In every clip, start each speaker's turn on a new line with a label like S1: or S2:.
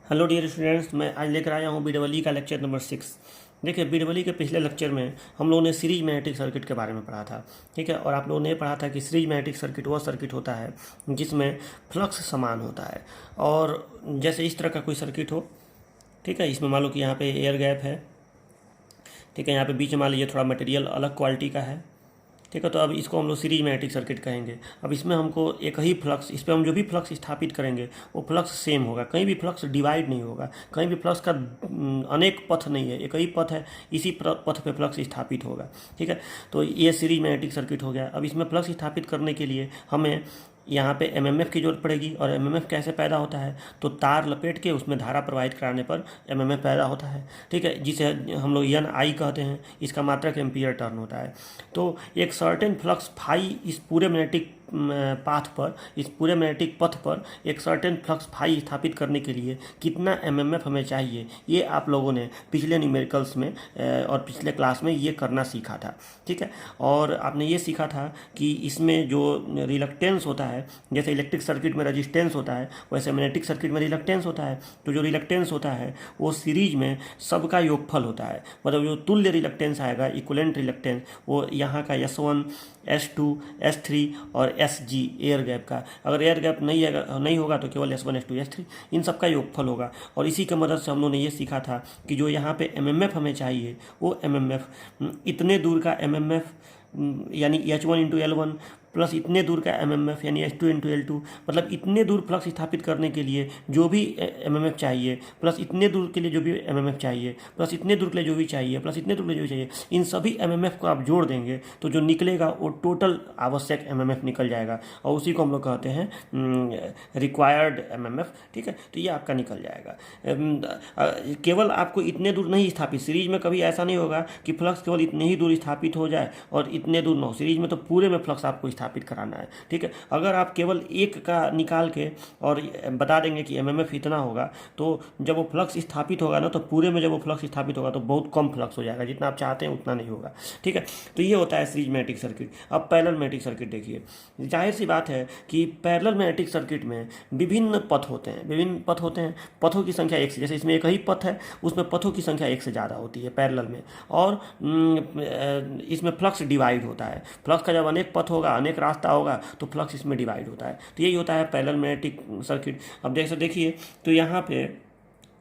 S1: Hello dear students, मैं आज लेकर आया हूँ बीडब्ल्यू का लेक्चर नंबर 6। देखिए, बीडब्ल्यू के पिछले लेक्चर में हम लोगों ने सीरीज मैग्नेटिक सर्किट के बारे में पढ़ा था। ठीक है, और आप लोगों ने पढ़ा था कि सीरीज मैग्नेटिक सर्किट वह सर्किट होता है जिसमें फ्लक्स समान होता है। और जैसे इस तरह का कोई सर्किट हो, ठीक है, इसमें मान लो कि यहाँ पे एयर गैप है, ठीक है, यहाँ पे बीच में मान लीजिए थोड़ा मटेरियल अलग क्वालिटी का है, ठीक है। तो अब इसको हम लोग सीरीज मैग्नेटिक सर्किट कहेंगे। अब इसमें हमको एक ही फ्लक्स, इस पर हम जो भी फ्लक्स स्थापित करेंगे वो फ्लक्स सेम होगा, कहीं भी फ्लक्स डिवाइड नहीं होगा, कहीं भी फ्लक्स का अनेक पथ नहीं है, एक ही पथ है, इसी पथ पे फ्लक्स स्थापित होगा। ठीक है, तो ये सीरीज मैग्नेटिक सर्किट हो गया। अब इसमें फ्लक्स स्थापित करने के लिए हमें यहाँ पे एमएमएफ की जरूरत पड़ेगी। और एमएमएफ कैसे पैदा होता है, तो तार लपेट के उसमें धारा प्रवाहित कराने पर एमएमएफ पैदा होता है। ठीक है, जिसे हम लोग एन आई कहते हैं, इसका मात्रक एम्पियर टर्न होता है। तो एक सर्टेन फ्लक्स फाई इस पूरे मैग्नेटिक पाथ पर, इस पूरे मैग्नेटिक पथ पर एक सर्टेन फ्लक्स फाई स्थापित करने के लिए कितना एमएमएफ हमें चाहिए, ये आप लोगों ने पिछले न्यूमेरिकल्स में और पिछले क्लास में ये करना सीखा था। ठीक है, और आपने ये सीखा था कि इसमें जो रिलक्टेंस होता है, जैसे इलेक्ट्रिक सर्किट में रेजिस्टेंस होता है वैसे मैग्नेटिक सर्किट में रिलक्टेंस होता है। तो जो रिलक्टेंस होता है वो सीरीज में सबका योगफल होता है, मतलब जो तुल्य रिलक्टेंस आएगा, इक्विवेलेंट रिलक्टेंस, वो यहाँ का S1 S2 S3 और SG एयर गैप का, अगर एयर गैप नहीं होगा तो केवल S1 S2 S3 इन सब का योगफल होगा। और इसी की मदद से हम लोगों ने ये सीखा था कि जो यहाँ पे एमएमएफ हमें चाहिए वो एमएमएफ इतने दूर का एमएमएफ यानी H1 इंटू L1 प्लस इतने दूर का एमएमएफ यानी H2 इंटू L2, मतलब इतने दूर फ्लक्स स्थापित करने के लिए जो भी एमएमएफ चाहिए, प्लस इतने दूर के लिए जो भी एमएमएफ चाहिए, प्लस इतने दूर के लिए जो भी चाहिए, प्लस इतने दूर के लिए जो भी चाहिए, इन सभी एमएमएफ को आप जोड़ देंगे तो जो निकलेगा वो टोटल आवश्यक एमएमएफ निकल जाएगा, और उसी को हम लोग कहते हैं रिक्वायर्ड एमएमएफ। ठीक है, तो ये आपका निकल जाएगा। केवल आपको इतने दूर नहीं स्थापित, सीरीज में कभी ऐसा नहीं होगा कि फ्लक्स केवल इतने ही दूर स्थापित हो जाए और इतने दूर न हो। सीरीज में तो पूरे में फ्लक्स आपको स्थापित कराना है। ठीक है, अगर आप केवल एक का निकाल के और बता देंगे कि एमएमएफ इतना होगा, तो जब वो फ्लक्स स्थापित होगा ना, तो पूरे में जब वो फ्लक्स स्थापित होगा तो बहुत कम फ्लक्स हो जाएगा, जितना आप चाहते हैं उतना नहीं होगा। ठीक है, तो ये होता है सीरीज मैग्नेटिक सर्किट। अब पैरेलल मैग्नेटिक सर्किट देखिए, जाहिर सी बात है कि पैरेलल मैग्नेटिक सर्किट में विभिन्न पथ होते हैं, पथों की संख्या एक से, जैसे इसमें एक ही पथ है उसमें पथों की संख्या एक से ज़्यादा होती है पैरेलल में। और इसमें फ्लक्स डिवाइड होता है, फ्लक्स का जब अनेक पथ होगा, अनेक रास्ता होगा, तो फ्लक्स इसमें डिवाइड होता है। तो यही होता है पैरेलल मैग्नेटिक सर्किट। अब देखिए, तो यहाँ पे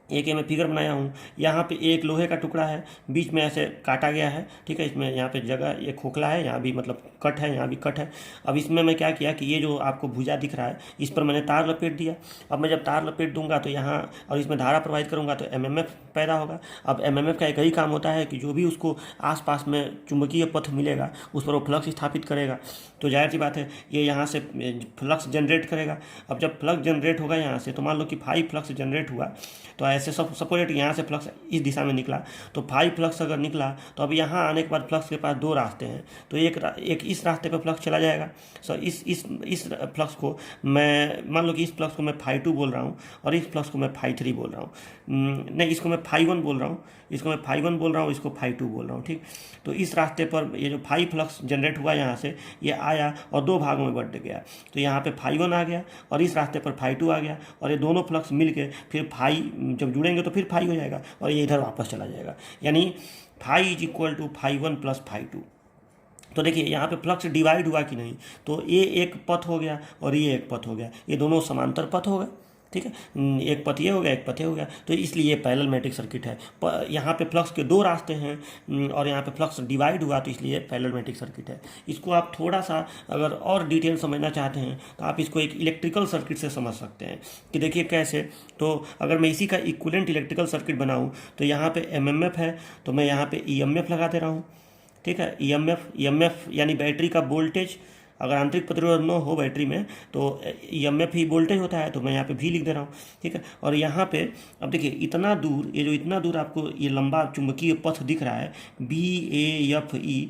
S1: एक मैं फिगर बनाया हूँ, यहाँ पे एक लोहे का टुकड़ा है, बीच में ऐसे काटा गया है। ठीक है, इसमें यहाँ पे जगह ये खोखला है, यहाँ भी मतलब कट है, यहाँ भी कट है। अब इसमें मैं क्या किया कि ये जो आपको भुजा दिख रहा है इस पर मैंने तार लपेट दिया। अब मैं जब तार लपेट दूंगा तो यहाँ और इसमें धारा प्रवाहित करूँगा तो एमएमएफ पैदा होगा। अब एमएमएफ का एक ही काम होता है कि जो भी उसको आसपास में चुंबकीय पथ मिलेगा उस पर वो फ्लक्स स्थापित करेगा। तो जाहिर सी बात है ये यहाँ से फ्लक्स जनरेट करेगा। अब जब फ्लक्स जनरेट होगा यहाँ से, तो मान लो कि 5 फ्लक्स जनरेट हुआ, तो ऐसे सब सपोर्ट यहाँ से फ्लक्स इस दिशा में निकला, तो 5 फ्लक्स अगर निकला तो अब यहाँ आने के बाद फ्लक्स के पास 2 रास्ते हैं, तो एक इस रास्ते पर फ्लक्स चला जाएगा। सो इस फ्लक्स को मैं मान लो कि इस फ्लक्स को मैं phi2 बोल रहा हूँ और इस फ्लक्स को मैं phi3 बोल रहा हूँ, नहीं इसको मैं phi1 बोल रहा हूँ, इसको मैं phi1 बोल रहा हूँ, इसको phi2 बोल रहा हूँ। ठीक, तो इस रास्ते पर ये जो 5 फ्लक्स जनरेट हुआ यहाँ से, ये आया और 2 भागों में बंट गया, तो यहाँ पे phi1 आ गया और इस रास्ते पर phi2 आ गया, और ये दोनों फ्लक्स मिल के फिर फाई जब जुड़ेंगे तो फिर फाई हो जाएगा और ये इधर वापस चला जाएगा, यानी phi is equal to phi1 plus phi2। तो देखिए यहाँ पे फ्लक्स डिवाइड हुआ कि नहीं, तो ये एक पथ हो गया और ये एक पथ हो गया, ये दोनों समांतर पथ हो गए। ठीक है, एक पथ ये हो गया, एक पथ ये हो गया, तो इसलिए पैरेलल मैग्नेटिक सर्किट है। यहाँ पे फ्लक्स के 2 रास्ते हैं और यहाँ पे फ्लक्स डिवाइड हुआ, तो इसलिए पैरेलल मैग्नेटिक सर्किट है। इसको आप थोड़ा सा अगर और डिटेल समझना चाहते हैं तो आप इसको एक इलेक्ट्रिकल सर्किट से समझ सकते हैं कि देखिए कैसे। तो अगर मैं इसी का इक्विवेलेंट इलेक्ट्रिकल सर्किट बनाऊँ तो यहाँ पर एमएमएफ है, तो मैं यहाँ पर ईएमएफ लगा दे रहा हूँ। ठीक है, ईएमएफ यानी बैटरी का वोल्टेज, अगर आंतरिक प्रतिरोध न हो बैटरी में तो ईएमएफ ही वोल्टेज होता है, तो मैं यहाँ पे भी लिख दे रहा हूँ। ठीक है, और यहाँ पे अब देखिए इतना दूर, ये जो इतना दूर आपको ये लंबा चुंबकीय पथ दिख रहा है BAFE,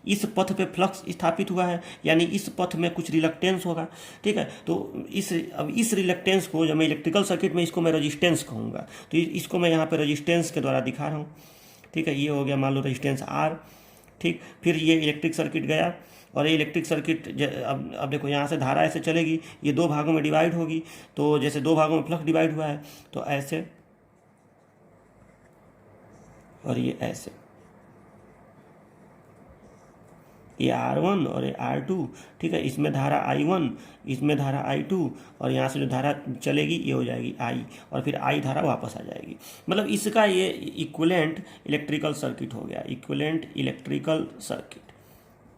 S1: इस पथ पे फ्लक्स स्थापित हुआ है, यानी इस पथ में कुछ रिलक्टेंस होगा। ठीक है, तो इस रिलक्टेंस को जब मैं इलेक्ट्रिकल सर्किट में इसको मैं रेजिस्टेंस कहूँगा, तो इसको मैं यहाँ पे रेजिस्टेंस के द्वारा दिखा रहा हूँ। ठीक है, ये हो गया मान लो रेजिस्टेंस R। ठीक, फिर ये इलेक्ट्रिक सर्किट गया और ये इलेक्ट्रिक सर्किट अब देखो यहाँ से धारा ऐसे चलेगी, ये 2 भागों में डिवाइड होगी, तो जैसे 2 भागों में फ्लक्स डिवाइड हुआ है तो ऐसे और ये ऐसे, ये R1 और ये R2, ठीक है। इसमें धारा I1, इसमें धारा I2, और यहाँ से जो धारा चलेगी ये हो जाएगी I, और फिर I धारा वापस आ जाएगी। मतलब इसका ये इक्विवेलेंट इलेक्ट्रिकल सर्किट हो गया, इक्विवेलेंट इलेक्ट्रिकल सर्किट।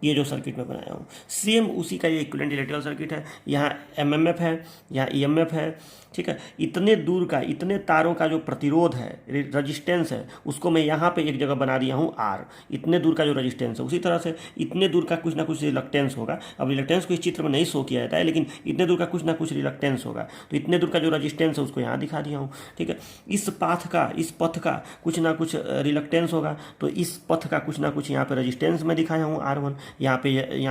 S1: ये जो सर्किट मैं बनाया हूँ सेम उसी का ये इक्विवेलेंट इलेक्ट्रिकल सर्किट है। यहाँ एमएमएफ है, यहाँ ईएमएफ है, ठीक है। इतने दूर का, इतने तारों का जो प्रतिरोध है, रजिस्टेंस है, उसको मैं यहाँ पे एक जगह बना दिया हूँ R। इतने दूर का जो रजिस्टेंस है, उसी तरह से इतने दूर का कुछ ना कुछ रिलक्टेंस होगा। अब रिलक्टेंस को इस चित्र में नहीं शो किया जाता है, लेकिन इतने दूर का कुछ ना कुछ रिलक्टेंस होगा, तो इतने दूर का जो रजिस्टेंस है उसको यहाँ दिखा दिया हूँ, ठीक है। इस पथ का कुछ ना कुछ रिलक्टेंस होगा, तो इस पथ का कुछ ना कुछ यहाँ पे रजिस्टेंस में दिखाया हूँ R1, यहाँ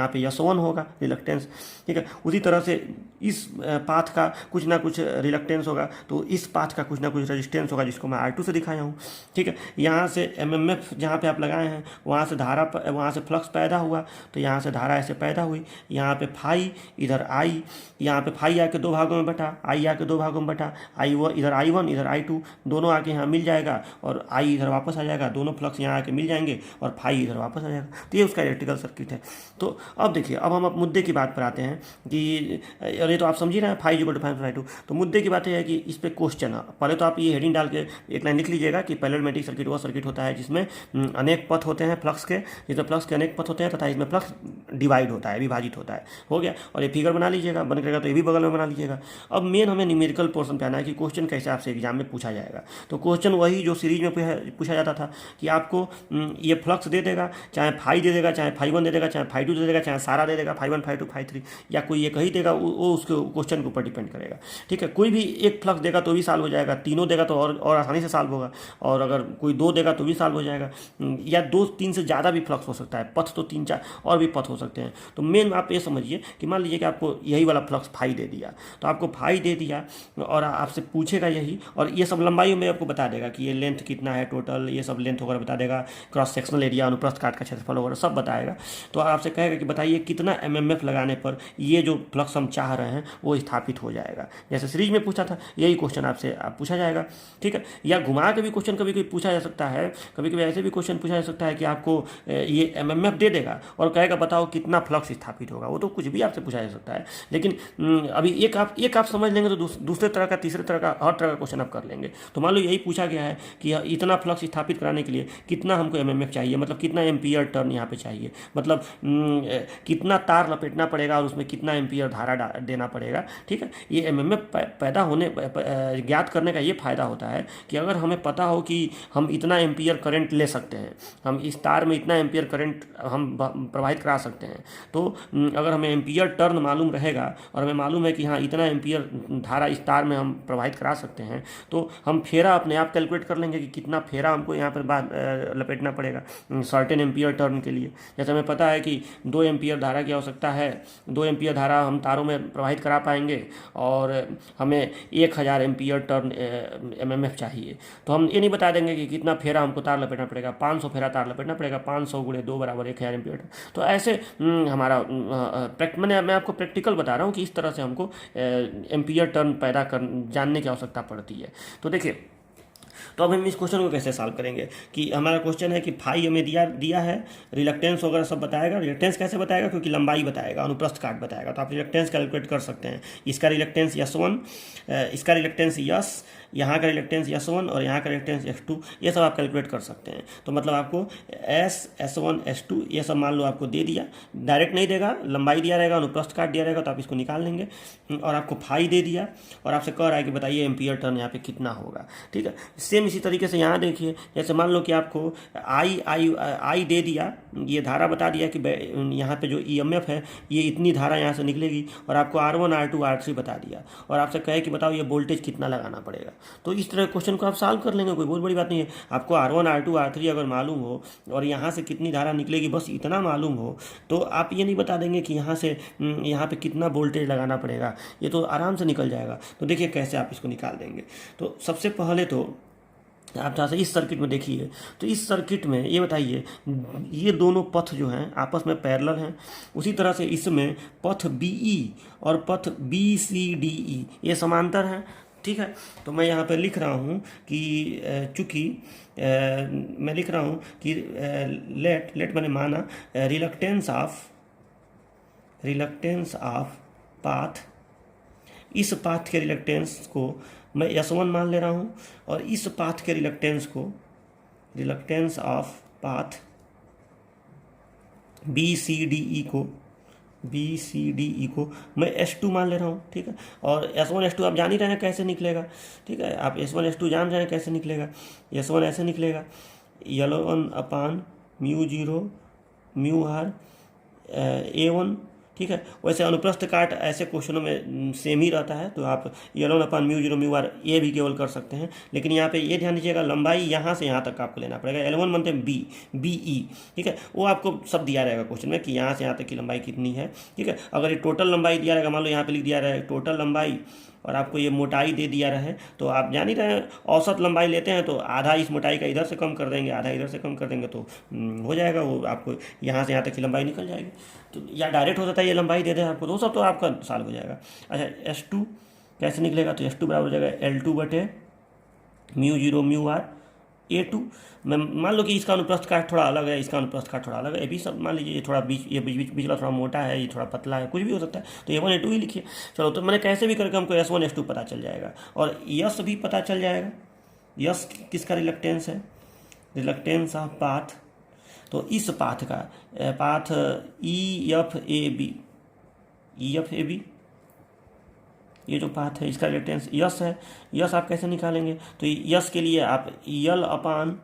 S1: पे S1 होगा रिलक्टेंस, ठीक है। उसी तरह से इस पाथ का कुछ ना कुछ रिलक्टेंस होगा, तो इस पाथ का कुछ ना कुछ रेजिस्टेंस होगा, जिसको मैं R2 से दिखाया हूँ, ठीक है। यहाँ से एमएमएफ जहाँ पे आप लगाए हैं वहाँ से धारा, वहाँ से फ्लक्स पैदा हुआ, तो यहाँ से धारा ऐसे पैदा हुई, यहाँ पे फाई, इधर आई, यहाँ पे फाई आके दो भागों में बटा, आई आके दो भागों में बटा, इधर I1 इधर I2 दोनों आके यहाँ मिल जाएगा, और आई इधर वापस आ जाएगा, दोनों फ्लक्स यहाँ आके मिल जाएंगे, और फाई इधर वापस आ जाएगा। तो ये उसका इलेक्ट्रिकल सर्किट है। तो अब देखिए, अब हम मुद्दे की बात पर आते हैं कि, और ये तो आप समझ ही रहे हैं, फाई इक्वल टू फाई 2। तो मुद्दे की बात यह है कि इस पे क्वेश्चन है। पहले तो आप ये हेडिंग डाल के एक लाइन लिख लीजिएगा कि पैरेलल मैग्नेटिक सर्किट वह सर्किट होता है जिसमें अनेक पथ होते हैं फ्लक्स के, जिसमें फ्लक्स के अनेक पथ होते हैं तथा इसमें फ्लक्स डिवाइड होता है, विभाजित होता है। हो गया। और ये फिगर बना लीजिएगा, बन करेगा तो ये भी बगल में बना लीजिएगा। अब मेन हमें न्यूमेरिकल पोर्शन पे आना है कि क्वेश्चन कैसे आपसे एग्जाम में पूछा जाएगा। तो क्वेश्चन वही जो सीरीज में पूछा जाता था कि आपको ये फ्लक्स दे देगा, चाहे फाई दे देगा, चाहे फाई 1 दे देगा, चाहे फाई 2 दे देगा, चाहे सारा दे देगा, फाई 1 फाई 2 फाई 3, या कोई एक ही देगा, वो उसके क्वेश्चन के ऊपर डिपेंड करेगा, ठीक है। कोई भी एक फ्लक्स देगा तो भी सॉल्व हो जाएगा, तीनों देगा तो और आसानी से सॉल्व होगा, और अगर कोई 2 देगा तो भी सॉल्व हो जाएगा, या 2-3 से ज़्यादा भी फ्लक्स हो सकता है, पथ तो 3-4 और भी पथ हो सकते हैं। तो मेन आप ये समझिए कि मान लीजिए कि आपको यही वाला फ्लक्स फाई दे दिया, तो आपको फाई दे दिया और आपसे पूछेगा यही, और ये सब लंबाई में आपको बता देगा कि ये लेंथ कितना है टोटल, ये सब लेंथ वगैरह बता देगा, क्रॉस सेक्शनल एरिया, अनुप्रस्थ काट का क्षेत्रफल वगैरह सब बताएगा। तो आपसे कहेगा कि बताइए कितना एमएमएफ लगाने पर ये जो फ्लक्स हम चाह रहे हैं वो स्थापित हो जाएगा। जैसे सीरीज में पूछा था, यही क्वेश्चन आपसे पूछा जाएगा, ठीक है। या घुमा के भी क्वेश्चन कभी कभी पूछा जा सकता है, कभी कभी ऐसे भी क्वेश्चन पूछा जा सकता है कि आपको ये एमएमएफ दे देगा और कहेगा बताओ कितना फ्लक्स स्थापित होगा। वो तो कुछ भी आपसे पूछा जा सकता है, लेकिन अभी एक आप समझ लेंगे तो दूसरे तरह का, तीसरे तरह का, हर तरह का क्वेश्चन आप कर लेंगे। तो मान लो यही पूछा गया है कि इतना फ्लक्स स्थापित कराने के लिए कितना हमको एमएमएफ चाहिए, मतलब कितना एम्पियर टर्न यहाँ पे चाहिए, मतलब कितना तार लपेटना पड़ेगा और उसमें कितना एम्पियर धारा देना पड़ेगा, ठीक है। ये एमएमएफ पैदा होने, ज्ञात करने का ये फायदा होता है कि अगर हमें पता हो कि हम इतना एम्पियर करंट ले सकते हैं, हम इस तार में इतना एम्पियर करंट हम प्रवाहित करा सकते हैं, तो अगर हमें एम्पियर टर्न मालूम रहेगा और हमें मालूम है कि हाँ इतना एम्पियर धारा इस तार में हम प्रवाहित करा सकते हैं, तो हम फेरा अपने आप कैलकुलेट कर लेंगे कि कितना फेरा हमको यहाँ पर लपेटना पड़ेगा सर्टेन एम्पियर टर्न के लिए। जैसे हमें पता है कि 2 एम्पियर धारा की आवश्यकता है, 2 एम्पियर धारा हम तारों में प्रवाहित करा पाएंगे और हमें 1000 एम्पियर टर्न एमएमएफ चाहिए, तो हम ये नहीं बता देंगे कि कितना फेरा हमको तार लपेटना पड़ेगा, 500 फेरा तार लपेटना पड़ेगा, 500 × 2 = 1000 एम्पियर टर्न। तो ऐसे हमारा मैं आपको प्रैक्टिकल बता रहा हूँ कि इस तरह से हमको एम्पियर टर्न पैदा कर जानने की आवश्यकता पड़ती है। तो देखिए, तो अब हम इस क्वेश्चन को कैसे सॉल्व करेंगे कि हमारा क्वेश्चन है कि फाई हमें दिया है, रिलक्टेंस वगैरह सब बताएगा। रिलक्टेंस कैसे बताएगा, क्योंकि लंबाई बताएगा, अनुप्रस्थ काट बताएगा, तो आप रिलक्टेंस कैलकुलेट कर सकते हैं। इसका रिलक्टेंस S1, इसका रिलक्टेंस S, यहाँ का रिलक्टेंस S1 और यहाँ का रिलक्टेंस S2, ये सब आप कैलकुलेट कर सकते हैं। तो मतलब आपको S1 S2 ये सब मान लो आपको दे दिया, डायरेक्ट नहीं देगा, लंबाई दिया रहेगा, अनुप्रस्थ काट दिया रहेगा, तो आप इसको निकाल लेंगे। और आपको फाई दे दिया और आपसे कह रहा है कि बताइए एम्पियर टर्न यहाँ पे कितना होगा, ठीक है। सेम इसी तरीके से यहाँ देखिए, जैसे मान लो कि आपको आई दे दिया, ये धारा बता दिया कि यहाँ पे जो EMF है ये इतनी धारा यहाँ से निकलेगी, और आपको R1 R2 R3 बता दिया, और आपसे कहे कि बताओ ये वोल्टेज कितना लगाना पड़ेगा। तो इस तरह क्वेश्चन को आप सॉल्व कर लेंगे, कोई बहुत बड़ी बात नहीं है। आपको R1 R2 R3 अगर मालूम हो और यहाँ से कितनी धारा निकलेगी, बस इतना मालूम हो, तो आप ये नहीं बता देंगे कि यहाँ पे कितना वोल्टेज लगाना पड़ेगा, ये तो आराम से निकल जाएगा। तो देखिए कैसे आप इसको निकाल देंगे। तो सबसे पहले तो आप जहाँ से इस सर्किट में देखिए, तो इस सर्किट में ये बताइए, ये दोनों पथ जो हैं आपस में पैरेलल हैं। उसी तरह से इसमें पथ BE और पथ BCDE ये समांतर हैं। ठीक है। तो मैं यहाँ पे लिख रहा हूँ कि चूँकि मैं लिख रहा हूँ कि लेट मैंने माना रिलक्टेंस ऑफ पाथ, इस पाथ के रिलक्टेंस को मैं S1 मान ले रहा हूँ, और इस पाथ के reluctance of path B C D E को मैं S2 मान ले रहा हूँ। ठीक है, और S1 S2 आप जान ही रहे हैं कैसे निकलेगा। ठीक है, आप S1 S2 जान रहे हैं कैसे निकलेगा। S1 ऐसे निकलेगा, L1 upon mu zero mu R A1। ठीक है, वैसे अनुप्रस्थ काट ऐसे क्वेश्चनों में सेम ही रहता है, तो आप L1 upon mu zero mu R ये भी केवल कर सकते हैं, लेकिन यहाँ पे ये ध्यान दीजिएगा लंबाई यहाँ से यहाँ तक आपको लेना पड़ेगा। L1 बनते हैं बी ई। ठीक है, वो आपको सब दिया रहेगा क्वेश्चन में कि यहाँ से यहाँ तक की लंबाई कितनी है। ठीक है, अगर ये टोटल लंबाई दिया रहेगा, मान लो यहाँ पे लिख दिया रहेगा टोटल लंबाई, और आपको ये मोटाई दे दिया रहे, तो आप जान ही रहे हैं औसत लंबाई लेते हैं तो आधा इस मोटाई का इधर से कम कर देंगे, आधा इधर से कम कर देंगे, तो हो जाएगा वो, आपको यहाँ से यहाँ तक की लंबाई निकल जाएगी। तो या डायरेक्ट हो जाता है ये लंबाई दे दें आपको, तो सब तो आपका साल हो जाएगा। अच्छा, S2 कैसे निकलेगा, तो S2 बराबर हो जाएगा L2 बटे mu zero mu are A2। मैं मान लो कि इसका अनुप्रस्थ काट थोड़ा अलग है, इसका अनुप्रस्थ काट थोड़ा अलग है, ये भी सब मान लीजिए, ये थोड़ा बीच थोड़ा मोटा है, ये थोड़ा पतला है, कुछ भी हो सकता है, तो A1 A2 ही लिखिए। चलो, तो मैंने कैसे भी करके हमको S1 S2 पता चल जाएगा, और यस भी पता चल जाएगा। यस किसका रिलक्टेंस है, रिलक्टेंस ऑफ पाथ, तो इस पाथ का पाथ EF AB, ये जो पाथ है इसका रिलक्टेंस यस है। यस आप कैसे निकालेंगे, तो यस के लिए आप L upon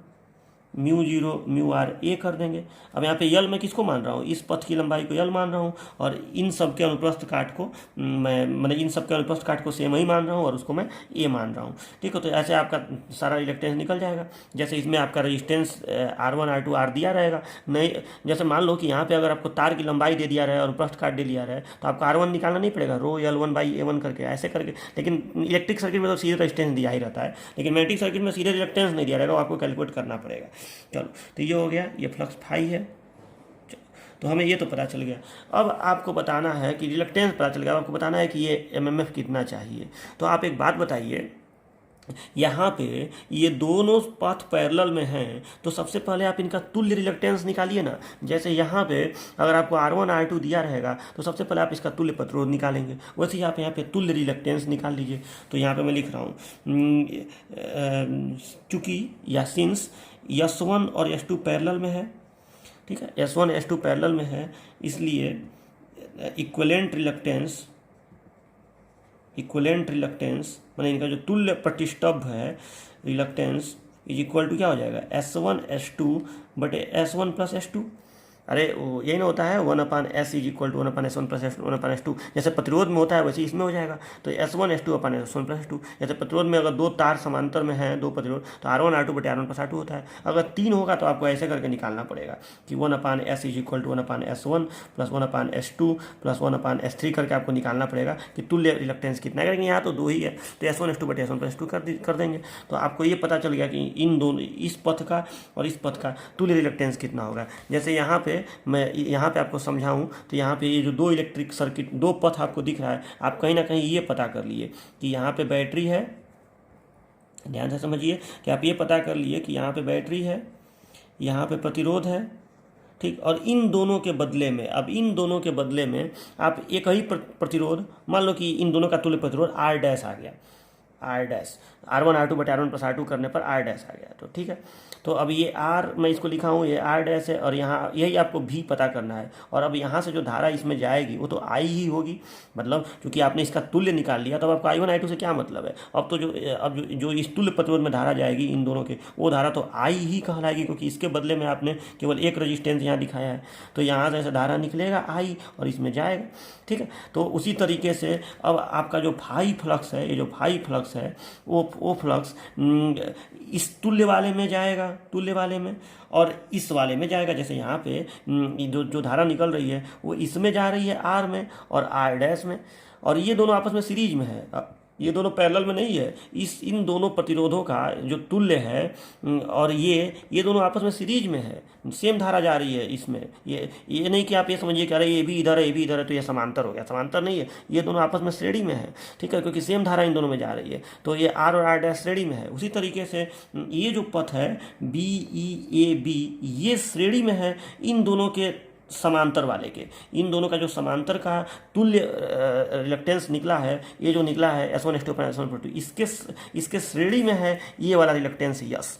S1: mu zero mu R A कर देंगे। अब यहाँ पे यल मैं किसको मान रहा हूँ, इस पथ की लंबाई को यल मान रहा हूँ, और इन सब के अनुप्रस्थ काट को मैंने इन सब के अनुप्रस्थ काट को सेम ही मान रहा हूँ, और उसको मैं ए मान रहा हूँ। ठीक है, तो ऐसे आपका सारा रिलक्टेंस निकल जाएगा। जैसे इसमें आपका रजिस्टेंस R1 R2 R दिया रहेगा, नहीं जैसे मान लो कि यहाँ पे अगर आपको तार की लंबाई दे दिया रहे और अनुप्रस्थ काट दे दिया रहे, तो आपको R1 निकालना नहीं पड़ेगा, रो L1/A1 करके ऐसे करके। लेकिन इलेक्ट्रिक सर्किट में तो सीधे रजिस्टेंस दिया ही रहता है, लेकिन मैग्नेटिक सर्किट में सीधे रिलक्टेंस नहीं दिया रहेगा, वो आपको कैलकुलेट करना पड़ेगा। चलो, तो ये हो गया, ये फ्लक्स फाई है। तो हमें ये तो पता चल गया। अब आपको बताना है कि रिलक्टेंस पता चल गया, आपको बताना है कि ये एमएमएफ कितना चाहिए। तो आप एक बात बताइए, यहाँ पे ये दोनों पथ पैरेलल में हैं, तो सबसे पहले आप इनका तुल्य रिलक्टेंस निकालिए ना। जैसे यहाँ पे अगर आपको R1 R2 दिया रहेगा, तो सबसे पहले आप इसका तुल्य प्रतिरोध निकालेंगे, वैसे ही आप यहाँ पे तुल्य रिलक्टेंस निकाल लीजिए। तो यहाँ पे मैं लिख रहा हूँ, चूँकि या सिंस S1 और S2 पैरेलल में है, ठीक है, S1 S2 पैरेलल में है, इसलिए इक्विवेलेंट रिलक्टेंस माने इनका जो तुल्य प्रतिष्ठभ है रिलक्टेंस इज इक्वल टू क्या हो जाएगा, S1 S2 बटे S1 प्लस S2। अरे वो यही ना होता है, 1/S is equal to 1/S1 plus 1/S2। जैसे प्रतिरोध में होता है वैसे इसमें हो जाएगा। तो S1 S2 अपन S1 प्लस S2। जैसे प्रतिरोध में अगर दो तार समांतर में हैं, दो प्रतिरोध, तो R1 R2 बटे R1 प्लस R2 होता है। अगर 3 होगा तो आपको ऐसे करके निकालना पड़ेगा कि 1/S is equal to 1/S1 plus 1/S2 plus 1/S3 करके आपको निकालना पड़ेगा कि तुल्य रिलक्टेंस कितना है। लेकिन यहाँ तो 2 ही है, तो S1 S2 बटे S1 प्लस S2 कर देंगे। तो आपको ये पता चल गया कि इन दोनों, इस पथ का और इस पथ का तुल्य रिलक्टेंस कितना होगा। जैसे यहाँ पे मैं यहाँ पे आपको समझाऊं, तो यहाँ पे ये जो दो इलेक्ट्रिक सर्किट, दो पथ आपको दिख रहा है, आप कहीं ना कहीं ये पता कर लिए कि यहाँ पे बैटरी है। ध्यान से समझिए कि आप ये पता कर लिए कि यहाँ पे बैटरी है, यहाँ पे प्रतिरोध है, ठीक। और इन दोनों के बदले में, अब इन दोनों के बदले में आप एक ही प्रतिरोध, मान लो कि इन दोनों का तुल्य प्रतिरोध R डैश आ गया, R डैश, R1 R2 बटे R1 प्लस R2 करने पर R डैश आ गया। तो ठीक है, तो अब ये R मैं इसको लिखा हूँ, ये R डैश है, और यहाँ यही आपको भी पता करना है। और अब यहाँ से जो धारा इसमें जाएगी वो तो I ही होगी, मतलब क्योंकि आपने इसका तुल्य निकाल लिया, तो अब आपको I1 I2 से क्या मतलब है। अब तो जो इस तुल्य प्रतिरोध में धारा जाएगी इन दोनों के, वो धारा तो I ही कहलाएगी, क्योंकि इसके बदले में आपने केवल एक रजिस्टेंस यहाँ दिखाया है। तो यहाँ से ऐसा धारा निकलेगा I और इसमें जाएगा, ठीक है। तो उसी तरीके से अब आपका जो फाई फ्लक्स है, ये जो फाई फ्लक्स है वो फ्लक्स इस तुल्य वाले में जाएगा, तुल्य वाले में, और इस वाले में जाएगा। जैसे यहाँ पे जो धारा निकल रही है वो इसमें जा रही है R में और R डैश में, और ये दोनों आपस में सीरीज में है। ये दोनों पैरेलल में नहीं है, इन दोनों प्रतिरोधों का जो तुल्य है और ये दोनों आपस में सीरीज में है, सेम धारा जा रही है इसमें। ये नहीं कि आप ये समझिए कि अरे ये भी इधर है ये भी इधर है तो ये समांतर हो गया, समांतर नहीं है, ये दोनों आपस में श्रेणी में है, ठीक है, क्योंकि सेम धारा इन दोनों में जा रही है, तो ये आर और आर डैश श्रेणी में है। उसी तरीके से ये जो पथ है बी ई ए बी, ये श्रेणी में है इन दोनों के समांतर वाले के। इन दोनों का जो समांतर का तुल्य रिलक्टेंस निकला है, ये जो निकला है S1:S1/2, इसके श्रेणी में है ये वाला रिलक्टेंस यस,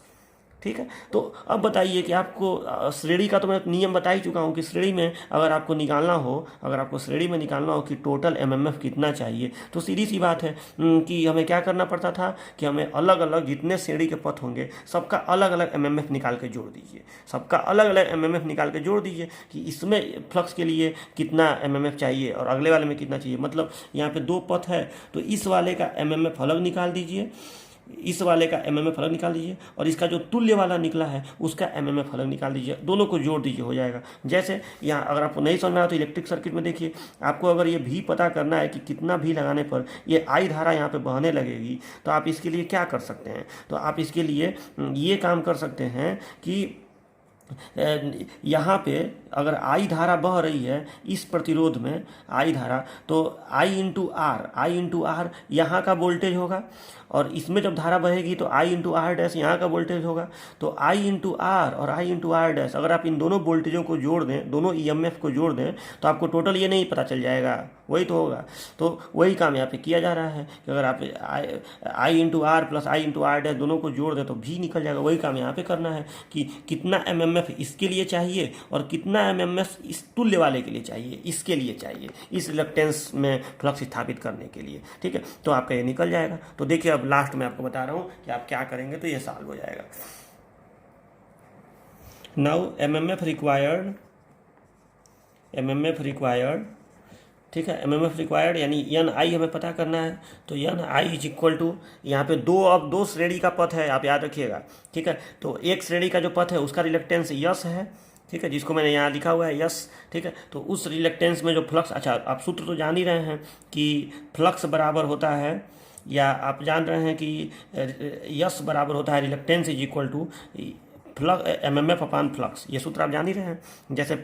S1: ठीक है। तो अब बताइए कि आपको श्रेणी का तो मैं नियम बता ही चुका हूँ कि श्रेणी में अगर आपको श्रेणी में निकालना हो कि टोटल एमएमएफ कितना चाहिए, तो सीधी सी बात है कि हमें क्या करना पड़ता था कि हमें अलग अलग जितने श्रेणी के पथ होंगे सबका अलग अलग एमएमएफ निकाल के जोड़ दीजिए, सबका अलग अलग एमएमएफ निकाल के जोड़ दीजिए कि इसमें फ्लक्स के लिए कितना एमएमएफ चाहिए और अगले वाले में कितना चाहिए। मतलब यहाँ पे 2 पथ है तो इस वाले का एमएमएफ अलग निकाल दीजिए, इस वाले का एमएमएफ अलग निकाल दीजिए, और इसका जो तुल्य वाला निकला है उसका एमएमएफ अलग निकाल दीजिए, दोनों को जोड़ दीजिए, हो जाएगा। जैसे यहाँ अगर आपको नहीं समझ में आया तो इलेक्ट्रिक सर्किट में देखिए, आपको अगर ये भी पता करना है कि कितना भी लगाने पर ये आई धारा यहाँ पे बहने लगेगी, तो आप इसके लिए क्या कर सकते हैं, तो आप इसके लिए ये काम कर सकते हैं कि यहाँ पे अगर आई धारा बह रही है इस प्रतिरोध में आई धारा, तो आई इंटू आर यहाँ का वोल्टेज होगा, और इसमें जब धारा बहेगी तो आई इंटू आर डैश यहाँ का वोल्टेज होगा। तो आई इंटू आर और आई इंटू आर डैश अगर आप इन दोनों वोल्टेजों को जोड़ दें, दोनों ईएमएफ को जोड़ दें, तो आपको टोटल ये नहीं पता चल जाएगा, वही तो होगा। तो वही काम यहाँ पे किया जा रहा है कि अगर आप I into R plus I into R dash दोनों को जोड़ दें तो भी निकल जाएगा। वही काम यहाँ पे करना है कि कितना एमएमएफ इसके लिए चाहिए और कितना एमएमएफ इस तुल्य वाले के लिए चाहिए, इसके लिए चाहिए, इस रिलक्टेंस में फ्लक्स स्थापित करने के लिए, ठीक है। तो आपका ये निकल जाएगा। तो देखिए अब लास्ट में आपको बता रहा हूँ कि आप क्या करेंगे तो ये सॉल्व हो जाएगा। नाउ एमएमएफ रिक्वायर्ड, ठीक है, एमएमएफ रिक्वायर्ड यानी एन आई हमें पता करना है। तो N I is equal to, यहाँ पे अब दो श्रेणी का पथ है, आप याद रखिएगा, ठीक है। तो एक श्रेणी का जो पथ है उसका रिलक्टेंस यस है, ठीक है, जिसको मैंने यहाँ लिखा हुआ है यस, ठीक है। तो उस रिलक्टेंस में जो फ्लक्स, अच्छा आप सूत्र तो जान ही रहे हैं कि फ्लक्स बराबर होता है, या आप जान रहे हैं कि यस बराबर होता है reluctance is equal to flux MMF upon flux, ये सूत्र आप जान ही रहे हैं। जैसे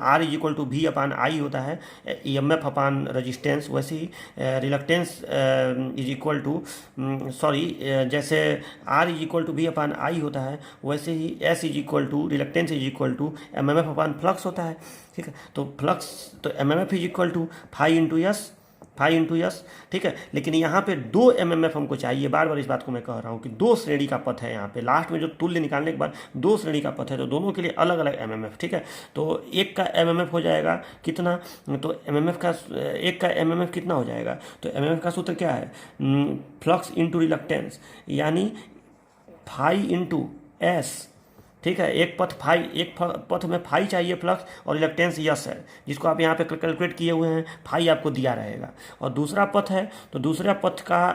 S1: R is equal to V upon I होता है ईएमएफ अपान रजिस्टेंस, वैसे ही रिलक्टेंस इज इक्वल टू जैसे R is equal to V upon I होता है, वैसे ही S is equal to reluctance is equal to MMF upon flux होता है, ठीक है। तो फ्लक्स तो MMF is equal to phi into yes, ठीक है। लेकिन यहाँ पे 2 एमएमएफ हमको चाहिए, बार बार इस बात को मैं कह रहा हूँ कि 2 श्रेणी का पथ है। यहाँ पे लास्ट में जो तुल्य निकालने के बाद 2 श्रेणी का पथ है, तो दोनों के लिए अलग अलग एमएमएफ, ठीक है। तो एक का एमएमएफ हो जाएगा कितना, तो एमएमएफ का एक का एमएमएफ कितना हो जाएगा, तो एमएमएफ का सूत्र क्या है, फ्लक्स इंटू रिलक्टेंस, यानी फाई इंटू एस, ठीक है। एक पथ में फाई चाहिए फ्लक्स और रिलक्टेंस यस है, जिसको आप यहाँ पे कैलकुलेट किए हुए हैं, फाई आपको दिया रहेगा। और दूसरा पथ है तो दूसरा पथ का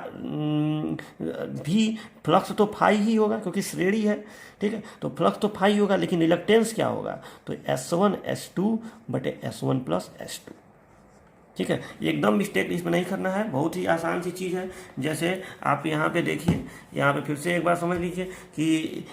S1: भी फ्लक्स तो फाई ही होगा क्योंकि श्रेणी है, ठीक है। तो फ्लक्स तो फाई होगा, लेकिन रिलक्टेंस क्या होगा, तो S1/S2/S1+S2, ठीक है। एकदम मिस्टेक इसमें नहीं करना है, बहुत ही आसान सी चीज़ है। जैसे आप यहाँ पे देखिए, यहाँ पे फिर से एक बार समझ लीजिए कि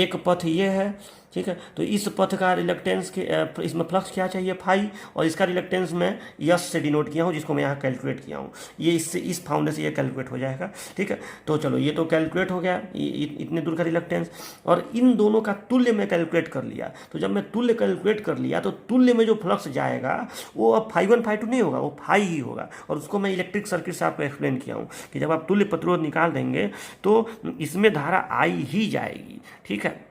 S1: एक पथ ये है, ठीक है। तो इस पथ का रिलक्टेंस के इसमें फ्लक्स क्या चाहिए, फाई, और इसका रिलक्टेंस मैं यस से डिनोट किया हूँ, जिसको मैं यहाँ कैलकुलेट किया हूँ। ये इससे इस फाउंडे से ये कैलकुलेट हो जाएगा, ठीक है। तो चलो ये तो कैलकुलेट हो गया, इतने दूर का रिलक्टेंस, और इन दोनों का तुल्य मैं कैलकुलेट कर लिया। तो जब मैं तुल्य कैलकुलेट कर लिया तो तुल्य में जो फ्लक्स जाएगा वो अब φ1 φ2 नहीं होगा, वो फाई ही होगा। और उसको मैं इलेक्ट्रिक सर्किट से आपको एक्सप्लेन किया हूँ कि जब आप तुल्य प्रतिरोध निकाल देंगे तो इसमें धारा आई ही जाएगी, ठीक है।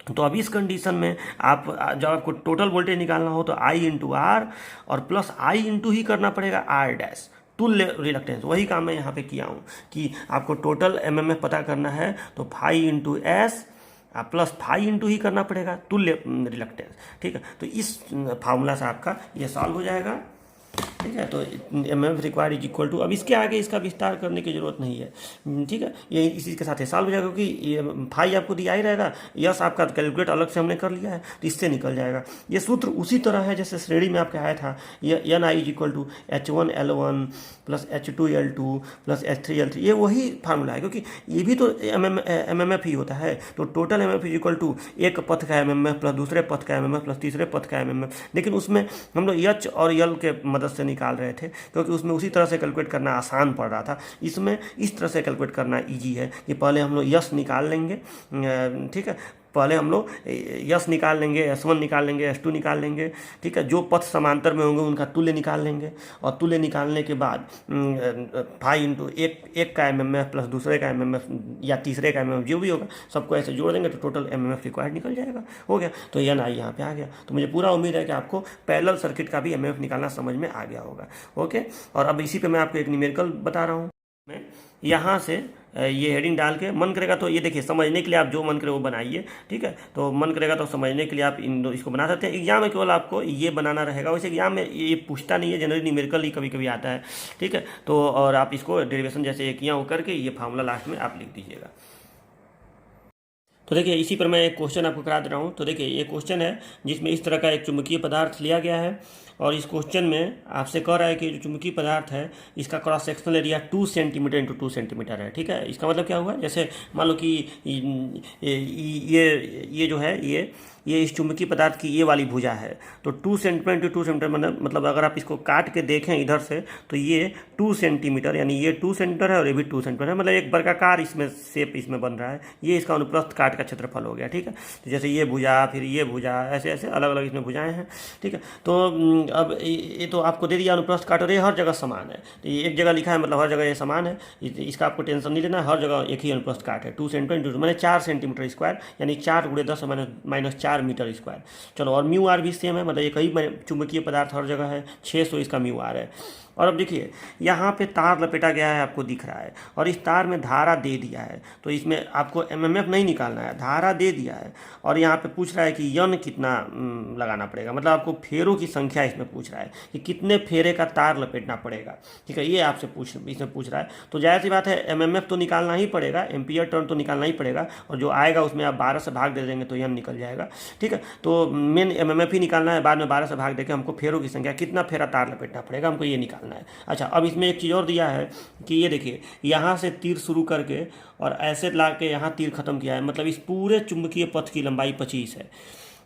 S1: तो अब इस कंडीशन में आप जब आपको टोटल वोल्टेज निकालना हो तो आई इंटू आर और प्लस आई इंटू ही करना पड़ेगा आर डैश, तुल्य रिलक्टेंस। वही काम मैं यहाँ पे किया हूँ कि आपको टोटल एमएमएफ पता करना है तो phi into S plus phi into ही करना पड़ेगा तुल्य रिलक्टेंस, ठीक है। तो इस फार्मूला से आपका ये सॉल्व हो जाएगा। ठीक है। तो M M F required is equal to, अब इसके आगे इसका विस्तार करने की जरूरत नहीं है, ठीक है, ये इसी के साथ सॉल्व हो जाएगा, क्योंकि ये फाई आपको दिया ही रहेगा, यस आपका कैलकुलेट अलग से हमने कर लिया है, तो इससे निकल जाएगा। ये सूत्र उसी तरह है जैसे श्रेणी में आपके आया था, ये N I is equal to H1L1 plus H2L2 plus H3L3, ये वही फार्मूला है, क्योंकि ये भी तो एम एम एफ ही होता है। तो total M M F is equal to एक पथ का एम एम एफ प्लस दूसरे पथ का एम एम एफ प्लस तीसरे पथ का एम एम एफ। लेकिन उसमें हम लोग एच और यल के मदद से निकाल रहे थे, क्योंकि उसमें उसी तरह से कैलकुलेट करना आसान पड़ रहा था। इसमें इस तरह से कैलकुलेट करना ईजी है कि पहले हम लोग यस निकाल लेंगे, ठीक है, पहले हम लोग यस निकाल लेंगे, S1 निकाल लेंगे, S2 निकाल लेंगे, ठीक है, जो पथ समांतर में होंगे उनका तुल्य निकाल लेंगे, और तुल्य निकालने के बाद फाई इंटू एक का एम एम एफ प्लस दूसरे का एम एम एफ या तीसरे का एम एम एफ जो भी होगा सबको ऐसे जोड़ देंगे, तो total M M F required निकल जाएगा। हो गया, तो एन आई यहाँ पे आ गया। तो मुझे पूरा उम्मीद है कि आपको पैरेलल सर्किट का भी एम एम एफ निकालना समझ में आ गया होगा। ओके, और अब इसी पे मैं आपको एक न्यूमेरिकल बता रहा हूँ। मैं यहाँ से ये हेडिंग डाल के, मन करेगा तो ये देखिए, समझने के लिए आप जो मन करे वो बनाइए, ठीक है, तो मन करेगा तो समझने के लिए आप इसको बना सकते हैं। एग्जाम में केवल आपको ये बनाना रहेगा, वैसे एग्जाम में ये पूछता नहीं है, जनरली न्यूमेरिकल ही कभी कभी आता है, ठीक है। तो और आप इसको डेरिवेशन जैसे किया हो करके ये फार्मूला लास्ट में आप लिख दीजिएगा। तो देखिए, इसी पर मैं एक क्वेश्चन आपको करा दे रहा हूँ। तो देखिए, ये क्वेश्चन है जिसमें इस तरह का एक चुंबकीय पदार्थ लिया गया है, और इस क्वेश्चन में आपसे कह रहा है कि जो चुंबकीय पदार्थ है इसका cross sectional area 2 centimetre into 2 centimetre है, ठीक है। इसका मतलब क्या हुआ, जैसे मान लो कि ये जो है ये इस चुंबकीय पदार्थ की ये वाली भुजा है, तो 2 सेंटीमीटर इंटू 2 सेंटीमीटर, मतलब अगर आप इसको काट के देखें इधर से तो ये 2 सेंटीमीटर, यानी ये 2 सेंटीमीटर है और ये भी 2 सेंटीमीटर है, मतलब एक वर्गाकार इसमें शेप इसमें बन रहा है। ये इसका अनुप्रस्थ काट का क्षेत्रफल हो गया, ठीक है। तो जैसे ये भुजा, फिर ये भुजा, ऐसे ऐसे अलग अलग इसमें भुजाएं हैं, ठीक है। तो अब ये तो आपको दे दिया अनुप्रस्थ काट, और ये हर जगह समान है, तो ये एक जगह लिखा है मतलब हर जगह ये समान है, इसका आपको टेंशन नहीं लेना, हर जगह एक ही अनुप्रस्थ काट है। 2 सेंटीमीटर इंटू मैंने 4 सेंटीमीटर स्क्वायर, यानी 4 × 10 माइनस 4 मीटर स्क्वायर। चलो, और म्यू आर भी सेम है, मतलब एक ही चुंबकीय पदार्थ हर जगह है, 600 इसका म्यू आर है। और अब देखिए, यहाँ पे तार लपेटा गया है, आपको दिख रहा है, और इस तार में धारा दे दिया है, तो इसमें आपको एमएमएफ नहीं निकालना है, धारा दे दिया है, और यहाँ पे पूछ रहा है कि यन कितना लगाना पड़ेगा, मतलब आपको फेरों की संख्या इसमें पूछ रहा है कि कितने फेरे का तार लपेटना पड़ेगा, ठीक है, ये आपसे इसमें पूछ रहा है। तो जाहिर सी बात है, एमएमएफ तो निकालना ही पड़ेगा, एम्पियर टर्न तो निकालना ही पड़ेगा, और जो आएगा उसमें आप 12 से भाग दे देंगे तो यन निकल जाएगा, ठीक है। तो मेन एमएमएफ ही निकालना है, बाद में 12 से भाग देकर हमको फेरों की संख्या, कितना फेरा तार लपेटना पड़ेगा, हमको ये निकालना है। अच्छा, अब इसमें एक चीज़ और दिया है कि ये देखिए, यहाँ से तीर शुरू करके और ऐसे ला के यहाँ तीर खत्म किया है, मतलब इस पूरे चुंबकीय पथ की लंबाई 25 है,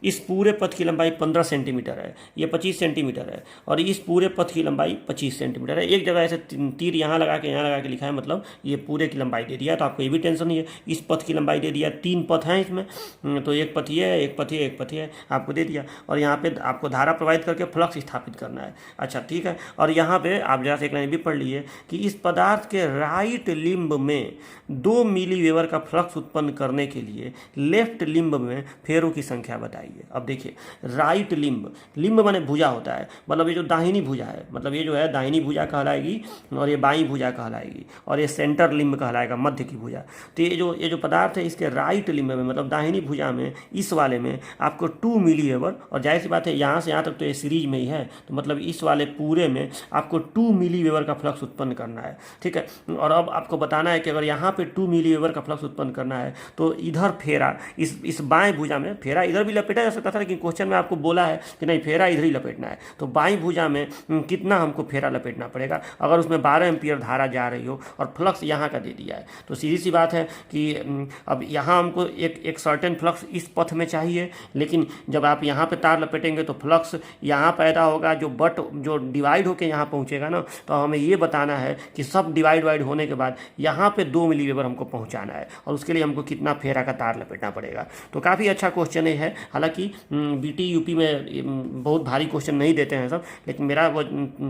S1: इस पूरे पथ की लंबाई 15 सेंटीमीटर है, ये 25 सेंटीमीटर है, और इस पूरे पथ की लंबाई 25 सेंटीमीटर है। एक जगह ऐसे तीर यहाँ लगा के लिखा है, मतलब ये पूरे की लंबाई दे दिया, तो आपको ये भी टेंशन नहीं है। इस पथ की लंबाई दे दिया, 3 पथ हैं इसमें, तो एक पथ ये है, एक पथ ये, एक पथ ये आपको दे दिया, और यहाँ पे आपको धारा प्रवाहित करके फ्लक्स स्थापित करना है। अच्छा, ठीक है, और यहाँ पे आप जरा से एक लाइन भी पढ़ लीजिए कि इस पदार्थ के राइट लिम्ब में 2 मिली वेबर का फ्लक्स उत्पन्न करने के लिए लेफ्ट लिम्ब में फेरों की संख्या बताइए। अब देखिए, राइट लिम्ब माने भुजा होता है, मतलब ये जो दाहिनी भुजा है, मतलब ये जो है दाहिनी भुजा कहलाएगी, और ये बाईं भुजा कहलाएगी, और ये सेंटर लिम्ब कहलाएगा, मध्य की भुजा। तो ये जो पदार्थ है इसके राइट लिम्ब में, मतलब दाहिनी भुजा में, इस वाले में आपको 2 मिली वेबर, और जाहिर सी बात है यहाँ से यहाँ तक तो ये सीरीज में ही है, तो मतलब इस वाले पूरे में आपको 2 मिली वेबर का फ्लक्स उत्पन्न करना है, ठीक है। और अब आपको बताना है कि अगर यहाँ पे 2 मिली वेबर का फ्लक्स उत्पन्न करना है तो इधर फेरा, इस बाएं भुजा में फेरा इधर भी लपेटा जा सकता था, लेकिन क्वेश्चन में आपको बोला है कि नहीं, फेरा इधर ही लपेटना है, तो बाईं भुजा में कितना हमको फेरा लपेटना पड़ेगा, अगर उसमें 12 एम्पियर धारा जा रही हो और फ्लक्स यहाँ का दे दिया है, तो सीधी सी बात है कि अब यहाँ हमको एक सर्टेन फ्लक्स इस पथ में चाहिए, लेकिन जब आप यहाँ पे तार लपेटेंगे तो फ्लक्स यहाँ पैदा होगा, जो डिवाइड होकर यहाँ पहुँचेगा ना, तो हमें ये बताना है कि सब डिवाइड होने के बाद यहाँ पे 2 मिली वेबर हमको पहुँचाना है, और उसके लिए हमको कितना फेरा का तार लपेटना पड़ेगा। तो काफ़ी अच्छा क्वेश्चन है, हालांकि बीटी यूपी में बहुत भारी क्वेश्चन नहीं देते हैं सब, लेकिन मेरा वो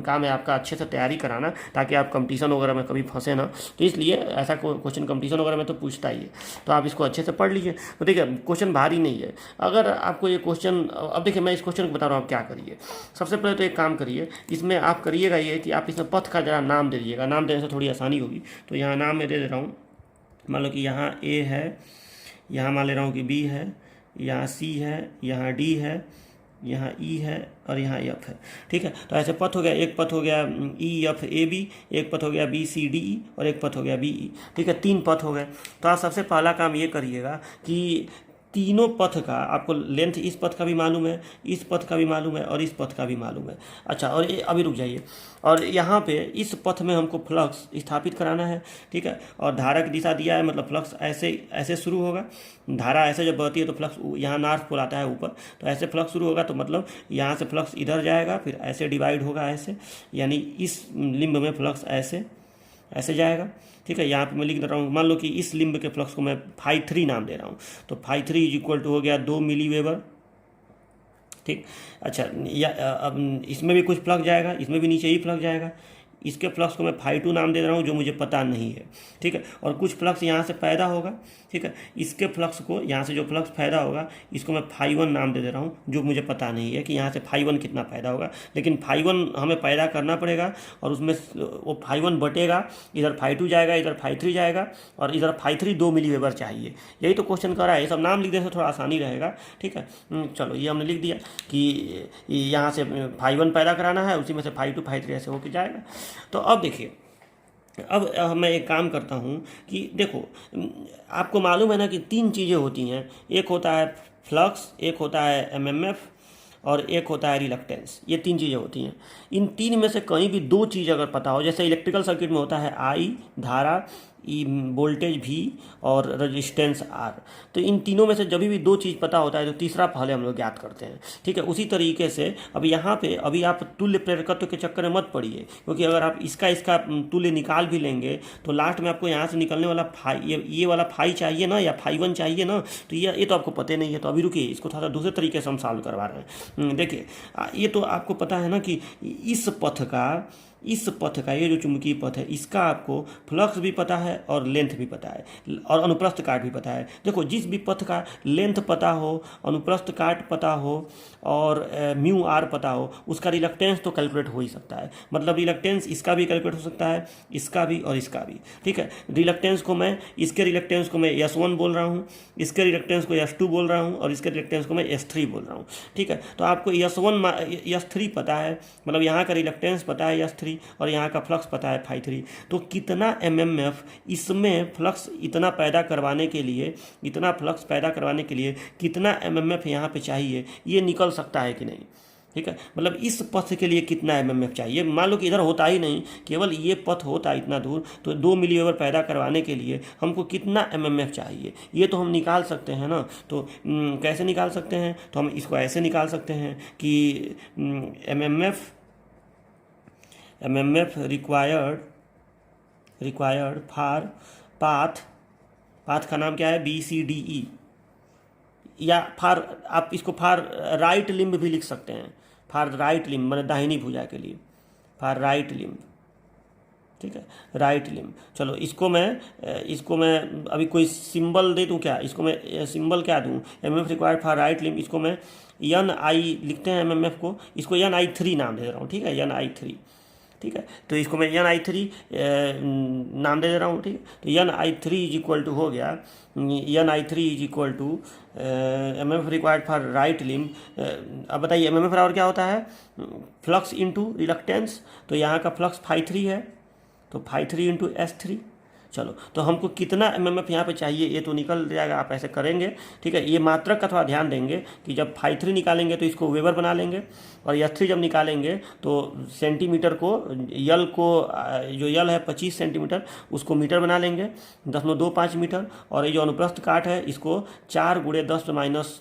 S1: काम है आपका अच्छे से तैयारी कराना, ताकि आप कंपटीशन वगैरह में कभी फंसे ना, तो इसलिए ऐसा क्वेश्चन कंपटीशन वगैरह में तो पूछता ही है, तो आप इसको अच्छे से पढ़ लीजिए। तो देखिए, क्वेश्चन भारी नहीं है। अगर आपको ये क्वेश्चन, अब देखिए मैं इस क्वेश्चन को बता रहा हूँ आप क्या करिए। सबसे पहले तो एक काम करिए, इसमें आप करिएगा ये कि आप इसमें पथ का जरा नाम दे दीजिएगा, नाम देने से थोड़ी आसानी होगी। तो यहाँ नाम मैं दे दे रहा हूँ, मान लो कि यहाँ ए है, यहाँ मान ले रहा हूँ कि बी है, यहाँ सी है, यहाँ डी है, यहाँ ई है और यहाँ एफ है, ठीक है। तो ऐसे पथ हो गया, एक पथ हो गया ई एफ ए बी, एक पथ हो गया बी सी डी ई, और एक पथ हो गया बी ई, ठीक है। 3 पथ हो गए। तो आप सबसे पहला काम ये करिएगा कि तीनों पथ का आपको लेंथ, इस पथ का भी मालूम है, इस पथ का भी मालूम है, और इस पथ का भी मालूम है। अच्छा, और ये अभी रुक जाइए, और यहाँ पे इस पथ में हमको फ्लक्स स्थापित कराना है, ठीक है। और धारा की दिशा दिया है, मतलब फ्लक्स ऐसे ऐसे शुरू होगा। धारा ऐसे जब बहती है तो फ्लक्स यहाँ नॉर्थ पोल आता है ऊपर, तो ऐसे फ्लक्स शुरू होगा, तो मतलब यहाँ से फ्लक्स इधर जाएगा, फिर ऐसे डिवाइड होगा ऐसे, यानी इस लिंब में फ्लक्स ऐसे ऐसे जाएगा, ठीक है। यहाँ पे मैं लिख दे रहा हूँ, मान लो कि इस लिंब के फ्लक्स को मैं φ3 नाम दे रहा हूँ, तो φ3 इज इक्वल टू हो गया 2 मिली वेबर, ठीक। अच्छा, या अब इसमें भी कुछ फ्लक्स जाएगा, इसमें भी नीचे ही फ्लक्स जाएगा। इसके फ्लक्स को मैं φ2 नाम दे रहा हूँ, जो मुझे पता नहीं है, ठीक है। और कुछ फ्लक्स यहाँ से पैदा होगा, ठीक है। इसके फ्लक्स को, यहाँ से जो फ्लक्स पैदा होगा, इसको मैं φ1 नाम दे रहा हूँ, जो मुझे पता नहीं है कि यहाँ से φ1 कितना पैदा होगा, लेकिन φ1 हमें पैदा करना पड़ेगा, और उसमें वो φ1 बटेगा, इधर φ2 जाएगा, इधर φ3 जाएगा, और इधर φ3 2 मिली वेबर चाहिए। यही तो क्वेश्चन कर रहा है, ये सब नाम लिख देने से थोड़ा आसानी रहेगा, ठीक है। चलो, ये हमने लिख दिया कि यहाँ से φ1 पैदा कराना है, उसी में से φ2 φ3 ऐसे होकर जाएगा। तो अब देखिए, अब मैं एक काम करता हूँ कि देखो, आपको मालूम है ना कि 3 चीज़ें होती हैं, एक होता है फ्लक्स, एक होता है एमएमएफ, और एक होता है रिलक्टेंस। ये 3 चीज़ें होती हैं। इन 3 में से कहीं भी 2 चीज़ अगर पता हो, जैसे इलेक्ट्रिकल सर्किट में होता है आई धारा, वोल्टेज V और रेजिस्टेंस R, तो इन तीनों में से जब भी 2 चीज़ पता होता है तो तीसरा पहले हम लोग ज्ञात करते हैं, ठीक है। उसी तरीके से अब यहाँ पे अभी आप तुल्य प्रेरकत्व के चक्कर में मत पड़िए, क्योंकि अगर आप इसका तुल्य निकाल भी लेंगे तो लास्ट में आपको यहाँ से निकलने वाला ये वाला फाई चाहिए ना, या φ1 चाहिए ना, तो ये तो आपको पता नहीं है। तो अभी रुकिए, इसको थोड़ा दूसरे तरीके से हम सॉल्व करवा रहे हैं। देखिए, ये तो आपको पता है ना कि इस पथ का ये जो चुंबकीय पथ है, इसका आपको फ्लक्स भी पता है और लेंथ भी पता है, और अनुप्रस्थ काट भी पता है। देखो, जिस भी पथ का लेंथ पता हो, अनुप्रस्थ काट पता हो, और म्यू आर पता हो, उसका रिलक्टेंस तो कैलकुलेट हो ही सकता है। मतलब रिलक्टेंस इसका भी कैलकुलेट हो सकता है, इसका भी और इसका भी, ठीक है। रिलक्टेंस को मैं, इसके रिलक्टेंस को मैं S1 बोल रहा हूँ, इसके रिलक्टेंस को S2 बोल रहा हूँ, और इसके रिलक्टेंस को मैं S3 बोल रहा हूँ, ठीक है। तो आपको S3 पता है, मतलब यहाँ का रिलक्टेंस पता है S3, और यहाँ का फ्लक्स पता है φ3। तो कितना एमएमएफ इसमें फ्लक्स इतना पैदा करवाने के लिए, इतना फ्लक्स पैदा करवाने के लिए कितना एमएमएफ यहाँ पे चाहिए, ये निकल सकता है कि नहीं, ठीक है। मतलब इस पथ के लिए कितना एमएमएफ चाहिए। मान लो कि इधर होता ही नहीं, केवल ये पथ होता इतना दूर, तो 2 मिली वेबर पैदा करवाने के लिए हमको कितना एमएमएफ चाहिए, ये तो हम निकाल सकते हैं ना। तो कैसे निकाल सकते हैं? तो हम इसको ऐसे निकाल सकते हैं कि एमएमएफ रिक्वायर्ड फॉर पाथ का नाम क्या है, BCDE, या फॉर, आप इसको फॉर राइट लिम्ब भी लिख सकते हैं, फॉर राइट लिम्ब मैंने दाहिनी भुजा के लिए, फॉर राइट लिम्ब, ठीक है, राइट लिम्ब। चलो, इसको मैं अभी कोई सिंबल दे दूं क्या? इसको मैं सिंबल क्या दूं? MMF required for right limb, इसको मैं NI लिखते हैं एमएमएफ को, इसको NI3 नाम दे रहा हूँ, ठीक है, NI3, ठीक है। तो इसको मैं NI3 नाम दे रहा हूँ, ठीक है। तो NI3 इज इक्वल टू हो गया, NI3 is equal to MMF required for right limb. अब बताइए, एमएमएफ और क्या होता है? Flux into reluctance. तो यहाँ का फ्लक्स φ3 है, तो φ3 इंटू S3। चलो, तो हमको कितना एमएमएफ यहाँ पे चाहिए ये तो निकल जाएगा, आप ऐसे करेंगे, ठीक है। ये मात्रक का थोड़ा ध्यान देंगे कि जब φ3 निकालेंगे तो इसको वेबर बना लेंगे, और S3 जब निकालेंगे तो सेंटीमीटर को, यल को, जो यल है 25 सेंटीमीटर, उसको मीटर बना लेंगे, 0.25 मीटर, और ये जो अनुप्रस्थ काट है इसको 4 × 10⁻4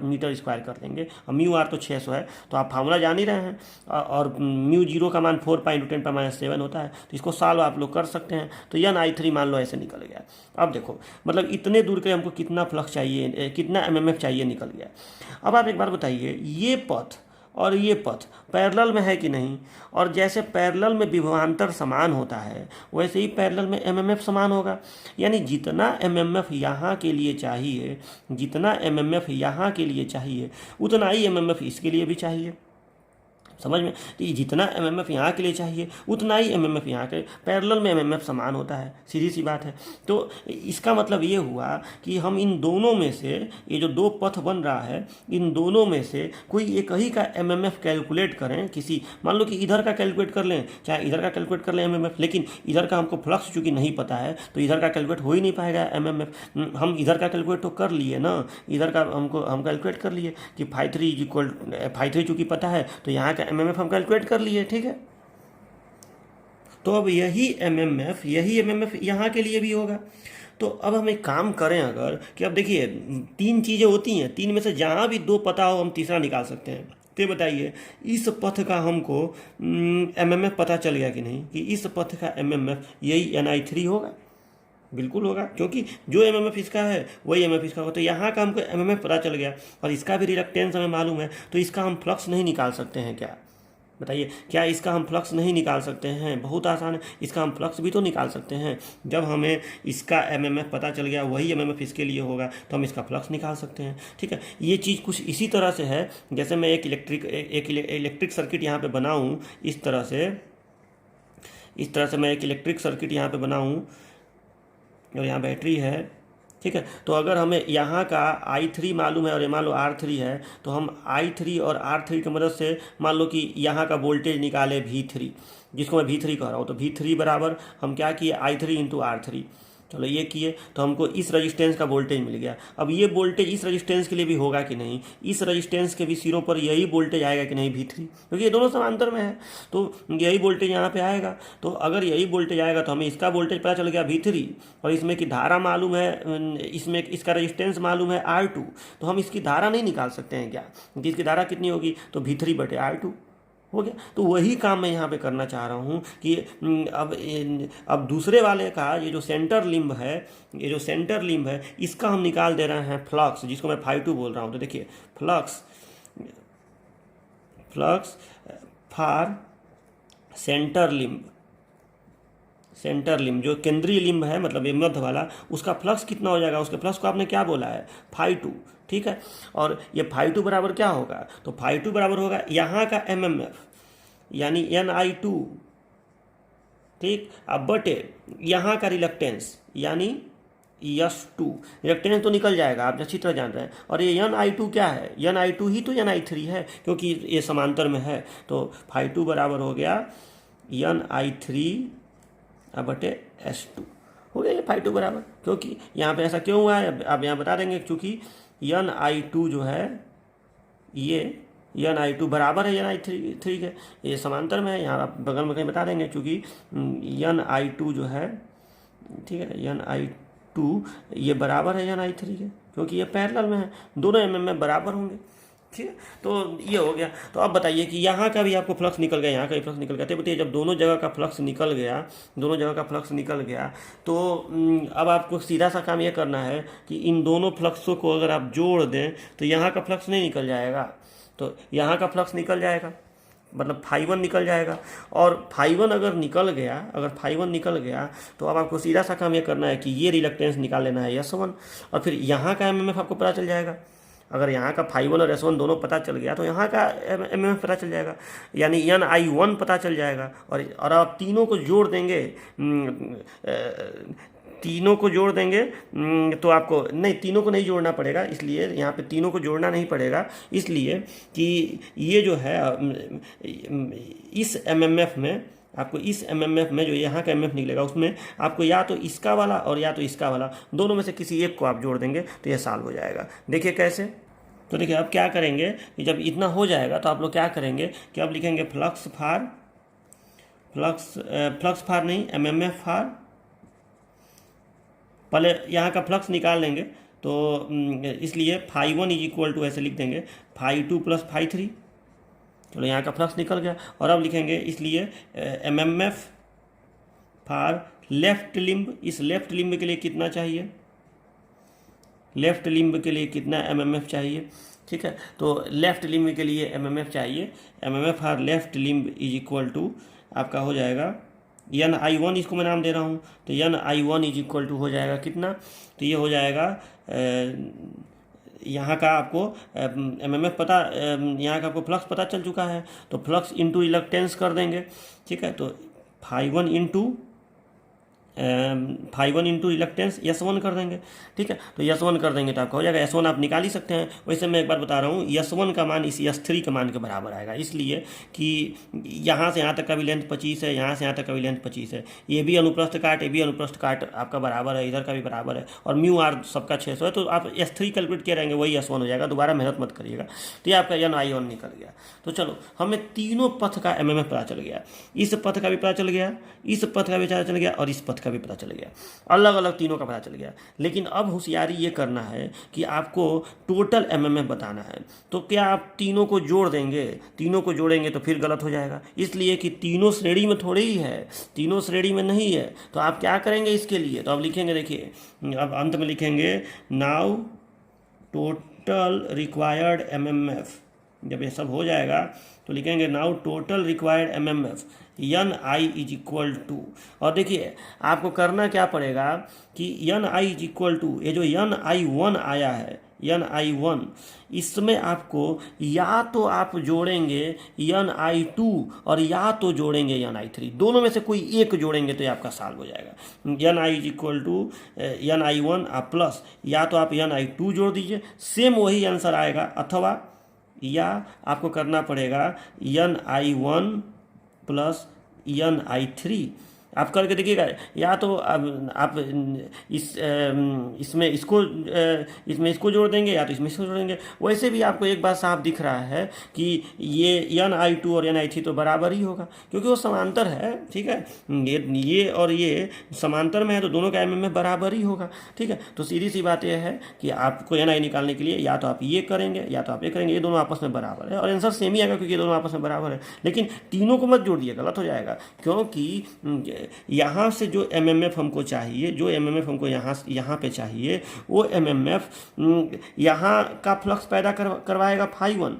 S1: मीटर स्क्वायर कर देंगे। और म्यू आर तो 600 है, तो आप फार्मूला जान ही रहे हैं, और म्यू जीरो का मान 4π×10⁻7 होता है, तो इसको सॉल्व आप लोग कर सकते हैं। तो NI3 मान लो ऐसे निकल गया। अब देखो, मतलब इतने दूर के हमको कितना फ्लक्स चाहिए, कितना एमएमएफ चाहिए, निकल गया। अब आप एक बार बताइए, ये पथ और ये पथ पैरेलल में है कि नहीं? और जैसे पैरेलल में विभवांतर समान होता है, वैसे ही पैरेलल में एमएमएफ समान होगा। यानी जितना एमएमएफ यहाँ के लिए चाहिए, जितना एमएमएफ यहाँ के लिए चाहिए, उतना ही एमएमएफ इसके लिए भी चाहिए, समझ में? तो ये जितना एमएमएफ यहाँ के लिए चाहिए उतना ही एमएमएफ यहाँ के, पैरेलल में एमएमएफ समान होता है, सीधी सी बात है। तो इसका मतलब ये हुआ कि हम इन दोनों में से, ये जो दो पथ बन रहा है, इन दोनों में से कोई एक ही का एमएमएफ कैलकुलेट करें। किसी, मान लो कि इधर का कैलकुलेट कर लें, चाहे इधर का कैलकुलेट कर लें एमएमएफ, लेकिन इधर का हमको फ्लक्स चूँकि नहीं पता है तो इधर का कैलकुलेट हो ही नहीं पाएगा एमएमएफ। हम इधर का कैलकुलेट तो कर लिए ना, इधर का हम कैलकुलेट कर लिए कि φ3 चूँकि पता है तो यहाँ का एमएमएफ हम कैलकुलेट कर लिए, ठीक है। तो अब यही एमएमएफ यहाँ के लिए भी होगा। तो अब हम एक काम करें अगर, कि अब देखिए 3 चीज़ें होती हैं, 3 में से जहाँ भी 2 पता हो हम तीसरा निकाल सकते हैं। तो बताइए इस पथ का हमको एमएमएफ पता चल गया कि नहीं, कि इस पथ का एमएमएफ यही Ni3 होगा? बिल्कुल होगा, क्योंकि जो एमएमएफ इसका है वही एमएमएफ इसका होगा। तो यहाँ का हमको एमएमएफ पता चल गया और इसका भी रिलक्टेंस हमें मालूम है, तो इसका हम फ्लक्स नहीं निकाल सकते हैं क्या? बताइए, क्या इसका हम फ्लक्स नहीं निकाल सकते हैं? बहुत आसान है, इसका हम फ्लक्स भी तो निकाल सकते हैं। जब हमें इसका एमएमएफ पता चल गया, वही एमएमएफ इसके लिए होगा, तो हम इसका फ्लक्स निकाल सकते हैं, ठीक है। ये चीज़ कुछ इसी तरह से है, जैसे मैं एक इलेक्ट्रिक सर्किट यहाँ पे बनाऊँ, इस तरह से मैं एक इलेक्ट्रिक सर्किट यहाँ पे बनाऊँ और यहाँ बैटरी है, ठीक है। तो अगर हमें यहाँ का I3 मालूम है और ये मान लो R3 है, तो हम I3 और R3 की मदद से मान लो कि यहाँ का वोल्टेज निकाले V3, जिसको मैं V3 कह रहा हूँ। तो V3 बराबर हम क्या किए, I3 इंटू R3। चलो ये किए तो हमको इस रजिस्टेंस का वोल्टेज मिल गया। अब ये वोल्टेज इस रजिस्टेंस के लिए भी होगा कि नहीं, इस रजिस्टेंस के भी सिरों पर यही वोल्टेज आएगा कि नहीं, V3, क्योंकि ये दोनों समांतर में है तो यही वोल्टेज यहाँ पे आएगा। तो अगर यही वोल्टेज आएगा तो हमें इसका वोल्टेज पता चल गया V3, और इसमें की धारा मालूम है, इसमें इसका रजिस्टेंस मालूम है R2, तो हम इसकी धारा नहीं निकाल सकते हैं क्या, कि इसकी धारा कितनी होगी, तो V3/R2 हो गया। तो वही काम मैं यहाँ पे करना चाह रहा हूँ कि अब दूसरे वाले का ये जो सेंटर लिम्ब है, इसका हम निकाल दे रहे हैं फ्लक्स, जिसको मैं φ2 बोल रहा हूँ। तो देखिए फ्लक्स फॉर सेंटर लिम्ब जो केंद्रीय लिम्ब है, मतलब ये मध्य वाला, उसका फ्लक्स कितना हो जाएगा, उसके फ्लक्स को आपने क्या बोला है, φ2, ठीक है। और ये φ2 बराबर क्या होगा, तो φ2 बराबर होगा यहाँ का एमएमएफ यानी Ni2, ठीक, अब बटे यहाँ का रिलक्टेंस यानी S2। रिलक्टेंस तो निकल जाएगा, आप अच्छी तरह जान रहे हैं। और ये Ni2 क्या है, Ni2 ही तो Ni3 है, क्योंकि ये समांतर में है। तो φ2 बराबर हो गया Ni3/S2 हो गया, ये φ2 बराबर। क्योंकि यहाँ पे ऐसा क्यों हुआ है आप यहाँ बता देंगे, क्योंकि Ni2 जो है, ये Ni2 बराबर है Ni3 के, ये समांतर में है। यहाँ आप बगल में कहीं बता देंगे, क्योंकि Ni2 जो है, ठीक है, Ni2 ये बराबर है Ni3 के, क्योंकि ये पैरेलल में है, दोनों एमएमएफ बराबर होंगे, ठीक है। तो ये हो गया। तो अब बताइए कि यहाँ का भी आपको फ्लक्स निकल गया, यहाँ का भी फ्लक्स निकल गया। तो बताइए जब दोनों जगह का फ्लक्स निकल गया, तो अब आपको सीधा सा काम ये करना है कि इन दोनों फ्लक्सों को अगर आप जोड़ दें तो यहाँ का फ्लक्स नहीं निकल जाएगा, तो यहाँ का फ्लक्स निकल जाएगा, मतलब φ1 निकल जाएगा। और φ1 अगर निकल गया तो अब आपको सीधा सा काम ये करना है कि ये रिलक्टेंस निकाल लेना है S1, और फिर यहाँ का एमएमएफ आपको पता चल जाएगा। अगर यहाँ का φ1 और S1 दोनों पता चल गया तो यहाँ का एमएमएफ पता चल जाएगा, यानी Ni1 पता चल जाएगा। और आप तीनों को जोड़ देंगे, तो आपको नहीं, तीनों को नहीं जोड़ना पड़ेगा, इसलिए यहाँ पे तीनों को जोड़ना नहीं पड़ेगा, इसलिए कि ये जो है इस एमएमएफ में जो यहाँ का एमएमएफ निकलेगा, उसमें आपको या तो इसका वाला और या तो इसका वाला, दोनों में से किसी एक को आप जोड़ देंगे तो ये सॉल्व हो जाएगा। देखिए कैसे। तो देखिए अब क्या करेंगे कि जब इतना हो जाएगा तो आप लोग क्या करेंगे कि अब लिखेंगे फ्लक्स फार नहीं, एमएमएफ फार, पहले यहाँ का फ्लक्स निकाल लेंगे, तो इसलिए φ1 ऐसे लिख देंगे φ2 + φ3। चलो यहाँ का फ्लक्स निकल गया। और अब लिखेंगे इसलिए एमएमएफ फार लेफ्ट लिम्ब, इस लेफ्ट लिम्ब के लिए कितना चाहिए, लेफ्ट लिम्ब के लिए कितना एमएमएफ चाहिए, ठीक है। तो लेफ्ट लिम्ब के लिए एमएमएफ चाहिए, एमएमएफ फार लेफ्ट लिम्ब = आपका हो जाएगा Ni1, इसको मैं नाम दे रहा हूँ, तो Ni1 = हो जाएगा कितना, तो ये हो जाएगा यहाँ का आपको एमएमएफ पता, यहाँ का आपको फ्लक्स पता चल चुका है, तो फ्लक्स इंटू रिलक्टेंस कर देंगे, ठीक है। तो phi one into reluctance S1 कर देंगे, ठीक है। तो S1 कर देंगे तो आपका हो जाएगा, S1 आप निकाल ही सकते हैं। वैसे मैं एक बार बता रहा हूँ, S1 का मान इस S3 के मान के बराबर आएगा, इसलिए कि यहाँ से यहाँ तक का भी लेंथ 25 है, यहाँ से यहाँ तक का भी लेंथ 25 है, ये भी अनुप्रस्थ काट, ये भी अनुप्रस्थ काट आपका बराबर है, इधर का भी बराबर है, और म्यू आर सबका 600 है, तो आप S3 कैलकुलेट किए रहेंगे, वही S1 हो जाएगा, दोबारा मेहनत मत करिएगा। तो ये आपका NI1 निकल गया। तो चलो, हमें तीनों पथ का एमएमएफ पता चल गया, इस पथ का भी पता चल गया, इस पथ का भी पता चल गया, और इस पथ का भी पता चल गया, अलग अलग तीनों का पता चल गया। लेकिन अब होशियारी ये करना है कि आपको टोटल एमएमएफ बताना है। तो क्या आप तीनों को जोड़ देंगे? तीनों को जोड़ेंगे तो फिर गलत हो जाएगा, इसलिए कि तीनों श्रेणी में थोड़ी ही है, तीनों श्रेणी में नहीं है। तो आप क्या करेंगे इसके लिए? तो आप लिखेंगे, देखिए अब अंत में लिखेंगे नाउ टोटल रिक्वायर्ड एमएमएफ। जब ये सब हो जाएगा तो लिखेंगे now total required MMF NI is equal to, और देखिए आपको करना क्या पड़ेगा कि NI इज इक्वल टू, ये जो NI1 आया है, NI1, इसमें आपको या तो आप जोड़ेंगे NI2 और या तो जोड़ेंगे NI3, दोनों में से कोई एक जोड़ेंगे तो ये आपका सॉल्व हो जाएगा। NI is equal to NI1 आप प्लस, या तो आप NI2 जोड़ दीजिए, सेम वही आंसर आएगा, अथवा या आपको करना पड़ेगा NI1 प्लस NI3, आप करके देखिएगा। या तो आप इसमें इसको जोड़ देंगे, या तो इसमें इसको जोड़ देंगे। वैसे भी आपको एक बात साफ दिख रहा है कि ये NI2 और NI3 तो बराबर ही होगा, क्योंकि वो समांतर है, ठीक है। ये और ये समांतर में है, तो दोनों का एमएमएफ बराबर ही होगा, ठीक है। तो सीधी सी बात यह है कि आपको NI निकालने के लिए या तो आप ये करेंगे या तो आप ये करेंगे, ये दोनों आपस में बराबर है, और आंसर सेम ही आएगा, क्योंकि ये दोनों आपस में बराबर है। लेकिन तीनों को मत जोड़िए, गलत हो जाएगा, क्योंकि यहाँ से जो एमएमएफ हमको चाहिए, जो एमएमएफ हमको यहाँ पे चाहिए, वो एमएमएफ यहाँ का फ्लक्स पैदा करवाएगा फाई1,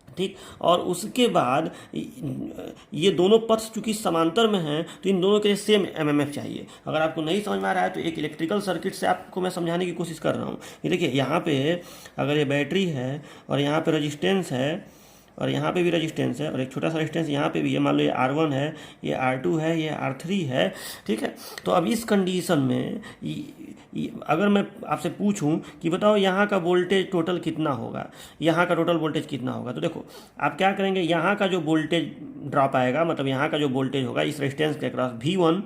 S1: ठीक। और उसके बाद ये दोनों पथ चूंकि समांतर में हैं, तो इन दोनों के लिए सेम एमएमएफ चाहिए। अगर आपको नहीं समझ में आ रहा है तो एक इलेक्ट्रिकल सर्किट से आपको मैं समझाने की कोशिश कर रहा हूँ। ये देखिए, यहाँ पे अगर ये बैटरी है और यहाँ पे रेजिस्टेंस है और यहाँ पे भी रेजिस्टेंस है, और एक छोटा सा रेजिस्टेंस यहाँ पे भी है, मान लो ये R1 है, ये R2 है, ये R3 है, ठीक है। तो अब इस कंडीशन में अगर मैं आपसे पूछूं कि बताओ यहाँ का वोल्टेज टोटल कितना होगा, यहाँ का टोटल वोल्टेज कितना होगा, तो देखो आप क्या करेंगे, यहाँ का जो वोल्टेज ड्रॉप आएगा, मतलब यहाँ का जो वोल्टेज होगा इस रेजिस्टेंस के अक्रॉस V1,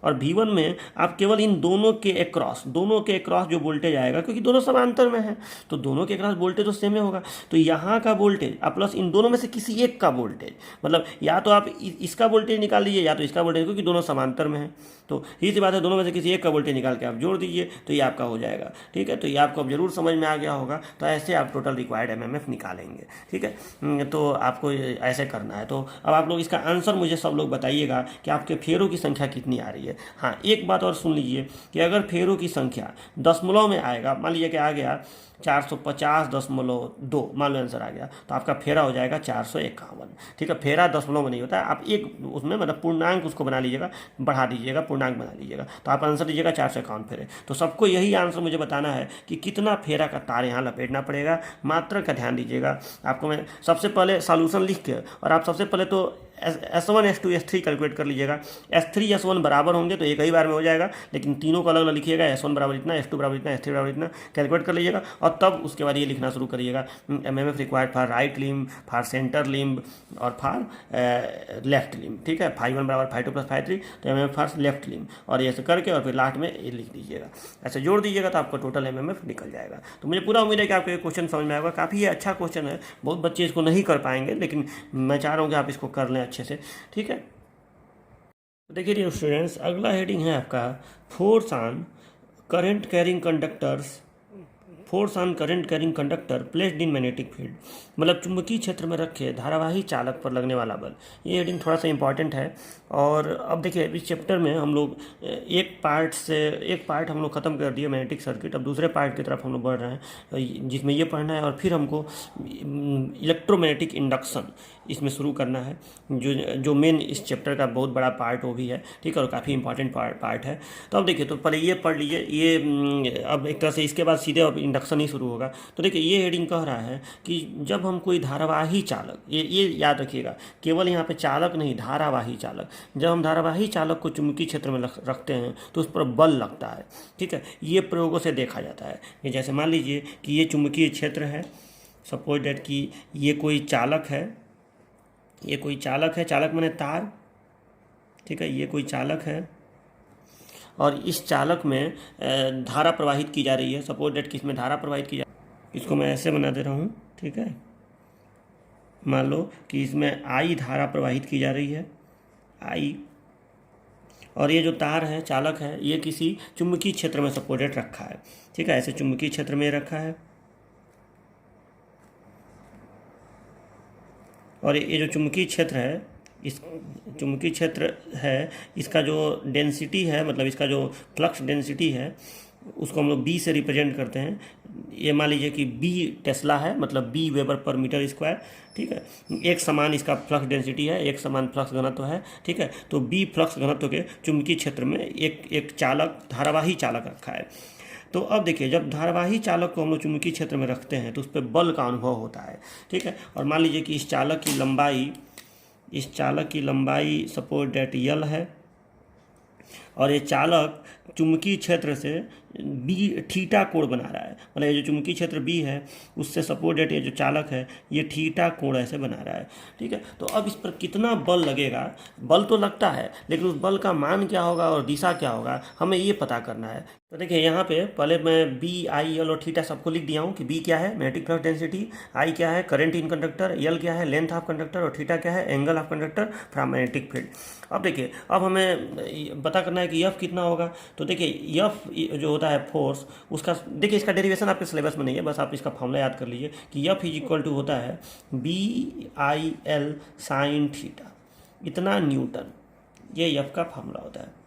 S1: और V1 में आप केवल इन दोनों के अक्रॉस जो वोल्टेज आएगा, क्योंकि दोनों समांतर में है तो दोनों के अक्रॉस वोल्टेज तो सेम ही होगा। तो यहाँ का वोल्टेज आप प्लस इन दोनों में से किसी एक का वोल्टेज, मतलब या तो आप इसका वोल्टेज निकाल लीजिए या तो इसका वोल्टेज, क्योंकि दोनों समांतर में है। तो ये सी बात है, दोनों में से किसी एक का वोल्टेज निकाल के आप जोड़ दीजिए तो ये आपका हो जाएगा, ठीक है। तो ये आपको अब जरूर समझ में आ गया होगा। तो ऐसे आप टोटल रिक्वायर्ड एमएमएफ निकालेंगे, ठीक है। तो आपको ऐसे करना है। तो अब आप लोग इसका आंसर मुझे सब लोग बताइएगा कि आपके फेरों की संख्या कितनी आ रही है। हाँ, एक बात और सुन लीजिए कि अगर फेरों की संख्या दशमलव में आएगा, मान लीजिए कि आ गया 450.2, मान लो आंसर आ गया, तो आपका फेरा हो जाएगा 451, ठीक है। फेरा दशमलव में नहीं होता है, आप एक उसमें मतलब पूर्णांक उसको बना लीजिएगा, बढ़ा दीजिएगा, पूर्णांक बना लीजिएगा, तो आप आंसर दीजिएगा 451 फेरे। तो सबको यही आंसर मुझे बताना है कि कितना फेरा का तार यहाँ लपेटना पड़ेगा। मात्रा का ध्यान दीजिएगा। आपको मैं सबसे पहले सॉल्यूशन लिख के, और आप सबसे पहले तो S1 S2 S3 कैलकुलेट कर लीजिएगा। S3 S1 बराबर होंगे तो एक ही बार में हो जाएगा, लेकिन तीनों को अलग अलग लिखिएगा, S1 बराबर इतना, S2 बराबर इतना, S3 बराबर इतना, कैलकुलेट कर लीजिएगा। और तब उसके बाद ये लिखना शुरू करिएगा, MMF required for right limb, for centre limb और फॉर लेफ्ट लिम्ब, ठीक है। फाई1 बराबर फाई2 प्लस फाई3, तो एमएमएफ फॉर लेफ्ट लिम्ब, और ऐसे करके और फिर लास्ट में ये लिख दीजिएगा। ऐसे जोड़ दीजिएगा तो आपका टोटल एमएमएफ निकल जाएगा। तो मुझे पूरा उम्मीद है कि आपको ये क्वेश्चन समझ में आएगा। काफ़ी अच्छा क्वेश्चन है, बहुत बच्चे इसको नहीं कर पाएंगे, लेकिन मैं चाह रहा हूँ कि आप इसको कर लें अच्छे से, ठीक है। तो देखिए डियर स्टूडेंट्स, अगला हेडिंग है आपका force on current carrying conductor placed in magnetic field, मतलब चुंबकीय क्षेत्र में रखे धारावाही चालक पर लगने वाला बल। ये हेडिंग थोड़ा सा इंपॉर्टेंट है। और अब देखिए, इस चैप्टर में हम लोग एक पार्ट हम लोग ख़त्म कर दिए मैग्नेटिक सर्किट। अब दूसरे पार्ट की तरफ हम लोग बढ़ रहे हैं, जिसमें ये पढ़ना है और फिर हमको इलेक्ट्रोमैग्नेटिक इंडक्शन इसमें शुरू करना है, जो मेन इस चैप्टर का बहुत बड़ा पार्ट वो भी है, ठीक है, और काफ़ी इंपॉर्टेंट पार्ट है। तो अब देखिए, तो पहले ये पढ़ लीजिए, ये अब एक तरह से इसके बाद सीधे अब कंडक्शन ही शुरू होगा। तो देखिए ये हेडिंग कह रहा है कि जब हम कोई धारावाही चालक, ये याद रखिएगा, केवल यहाँ पे चालक नहीं, धारावाही चालक, जब हम धारावाही चालक को चुंबकीय क्षेत्र में रखते हैं तो उस पर बल लगता है। ठीक है, ये प्रयोगों से देखा जाता है कि जैसे मान लीजिए कि ये चुंबकीय क्षेत्र है, सपोज डेट कि ये कोई चालक है, ये कोई चालक है, चालक माने तार। ठीक है, ये कोई चालक है और इस चालक में धारा प्रवाहित की जा रही है। सपोज डेट कि इसमें धारा प्रवाहित की जा रही है, इसको मैं ऐसे बना दे रहा हूँ। ठीक है, मान लो कि इसमें आई धारा प्रवाहित की जा रही है, आई, और ये जो तार है, चालक है, ये किसी चुंबकीय क्षेत्र में सपोज डेट रखा है। ठीक है, ऐसे चुंबकीय क्षेत्र में रखा है और ये जो चुंबकीय क्षेत्र है, इस चुंबकीय क्षेत्र है, इसका जो डेंसिटी है, मतलब इसका जो फ्लक्स डेंसिटी है, उसको हम लोग बी से रिप्रेजेंट करते हैं। ये मान लीजिए कि बी टेस्ला है, मतलब B weber per metre square. ठीक है, एक समान इसका फ्लक्स डेंसिटी है, एक समान फ्लक्स घनत्व है। ठीक है, तो बी फ्लक्स घनत्व के चुंबकीय क्षेत्र में एक चालक, धारावाही चालक रखा है। तो अब देखिए, जब धारावाही चालक को हम लोग चुंबकीय क्षेत्र में रखते हैं तो उस पर बल का अनुभव होता है। ठीक है, और मान लीजिए कि इस चालक की लंबाई सपोज डेट यल है और ये चालक चुंबकीय क्षेत्र से बी थीटा कोण बना रहा है। मतलब ये जो चुंबकीय क्षेत्र बी है उससे सपोज डेट ये जो चालक है ये थीटा कोण ऐसे बना रहा है। ठीक है, तो अब इस पर कितना बल लगेगा, बल तो लगता है लेकिन उस बल का मान क्या होगा और दिशा क्या होगा, हमें ये पता करना है। तो देखिए यहाँ पे पहले मैं बी, आई, एल और थीटा सबको लिख दिया हूँ कि बी क्या है, मैग्नेटिक फ्लक्स डेंसिटी, आई क्या है, करंट इन कंडक्टर, एल क्या है, लेंथ ऑफ कंडक्टर, और थीटा क्या है, angle of conductor from magnetic field. अब देखिए, अब हमें पता करना है कि एफ कितना होगा। तो देखिए एफ जो होता है फोर्स, उसका देखिए इसका डेरिवेशन आपके सिलेबस में नहीं है, बस आप इसका फॉर्मूला याद कर लीजिए कि एफ इज इक्वल टू होता है B I L sine theta, इतना न्यूटन। ये एफ का फॉर्मूला होता है,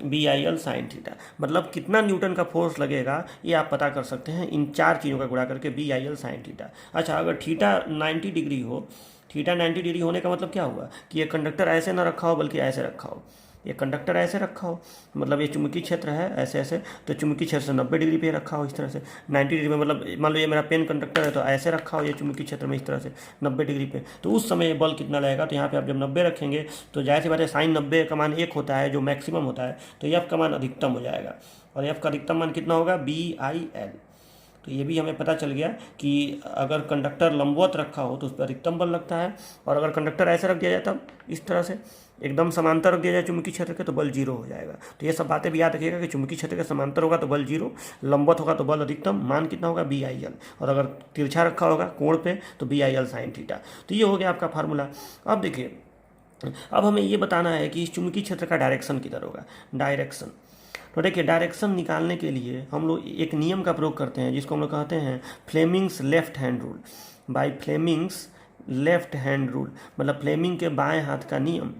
S1: B I L sine theta. मतलब कितना न्यूटन का फोर्स लगेगा ये आप पता कर सकते हैं इन चार चीज़ों का गुणा करके, B I L sine theta. अच्छा, अगर थीटा 90 डिग्री हो, थीटा 90 डिग्री होने का मतलब क्या हुआ कि ये कंडक्टर ऐसे ना रखा हो बल्कि ऐसे रखा हो। ये कंडक्टर ऐसे रखा हो, मतलब ये चुंबकीय क्षेत्र है ऐसे ऐसे, तो चुंबकीय क्षेत्र से 90 डिग्री पे रखा हो इस तरह से। 90 डिग्री में मतलब मान लो ये मेरा पेन कंडक्टर है तो ऐसे रखा हो ये चुंबकीय क्षेत्र में इस तरह से 90 डिग्री पे, तो उस समय ये बल कितना लगेगा। तो यहाँ पे आप जब 90 रखेंगे तो जाहिर सी बात है साइन 90 का मान 1 होता है जो मैक्सिमम होता है, तो एफ का मान अधिकतम हो जाएगा। और एफ का अधिकतम मान कितना होगा, बी आई एल। तो ये भी हमें पता चल गया कि अगर कंडक्टर लंबवत रखा हो तो उस पर अधिकतम बल लगता है, और अगर कंडक्टर ऐसे रख दिया जाए तब इस तरह से एकदम समांतर रख दिया जाए चुंबकीय क्षेत्र के तो बल 0 हो जाएगा। तो ये सब बातें भी याद रखिएगा कि चुंबकीय क्षेत्र के समांतर होगा तो बल 0, लंबवत होगा तो बल अधिकतम, मान कितना होगा, बी आई एल, और अगर तिरछा रखा होगा कोण पे तो B I L sine theta. तो ये हो गया आपका फार्मूला। अब देखिए, अब हमें ये बताना है कि इस चुंबकीय क्षेत्र का डायरेक्शन किधर होगा, डायरेक्शन। तो देखिए, डायरेक्शन निकालने के लिए हम लोग एक नियम का प्रयोग करते हैं जिसको हम लोग कहते हैं Fleming's left hand rule. By Fleming's left hand rule, मतलब फ्लेमिंग के बाएं हाथ का नियम,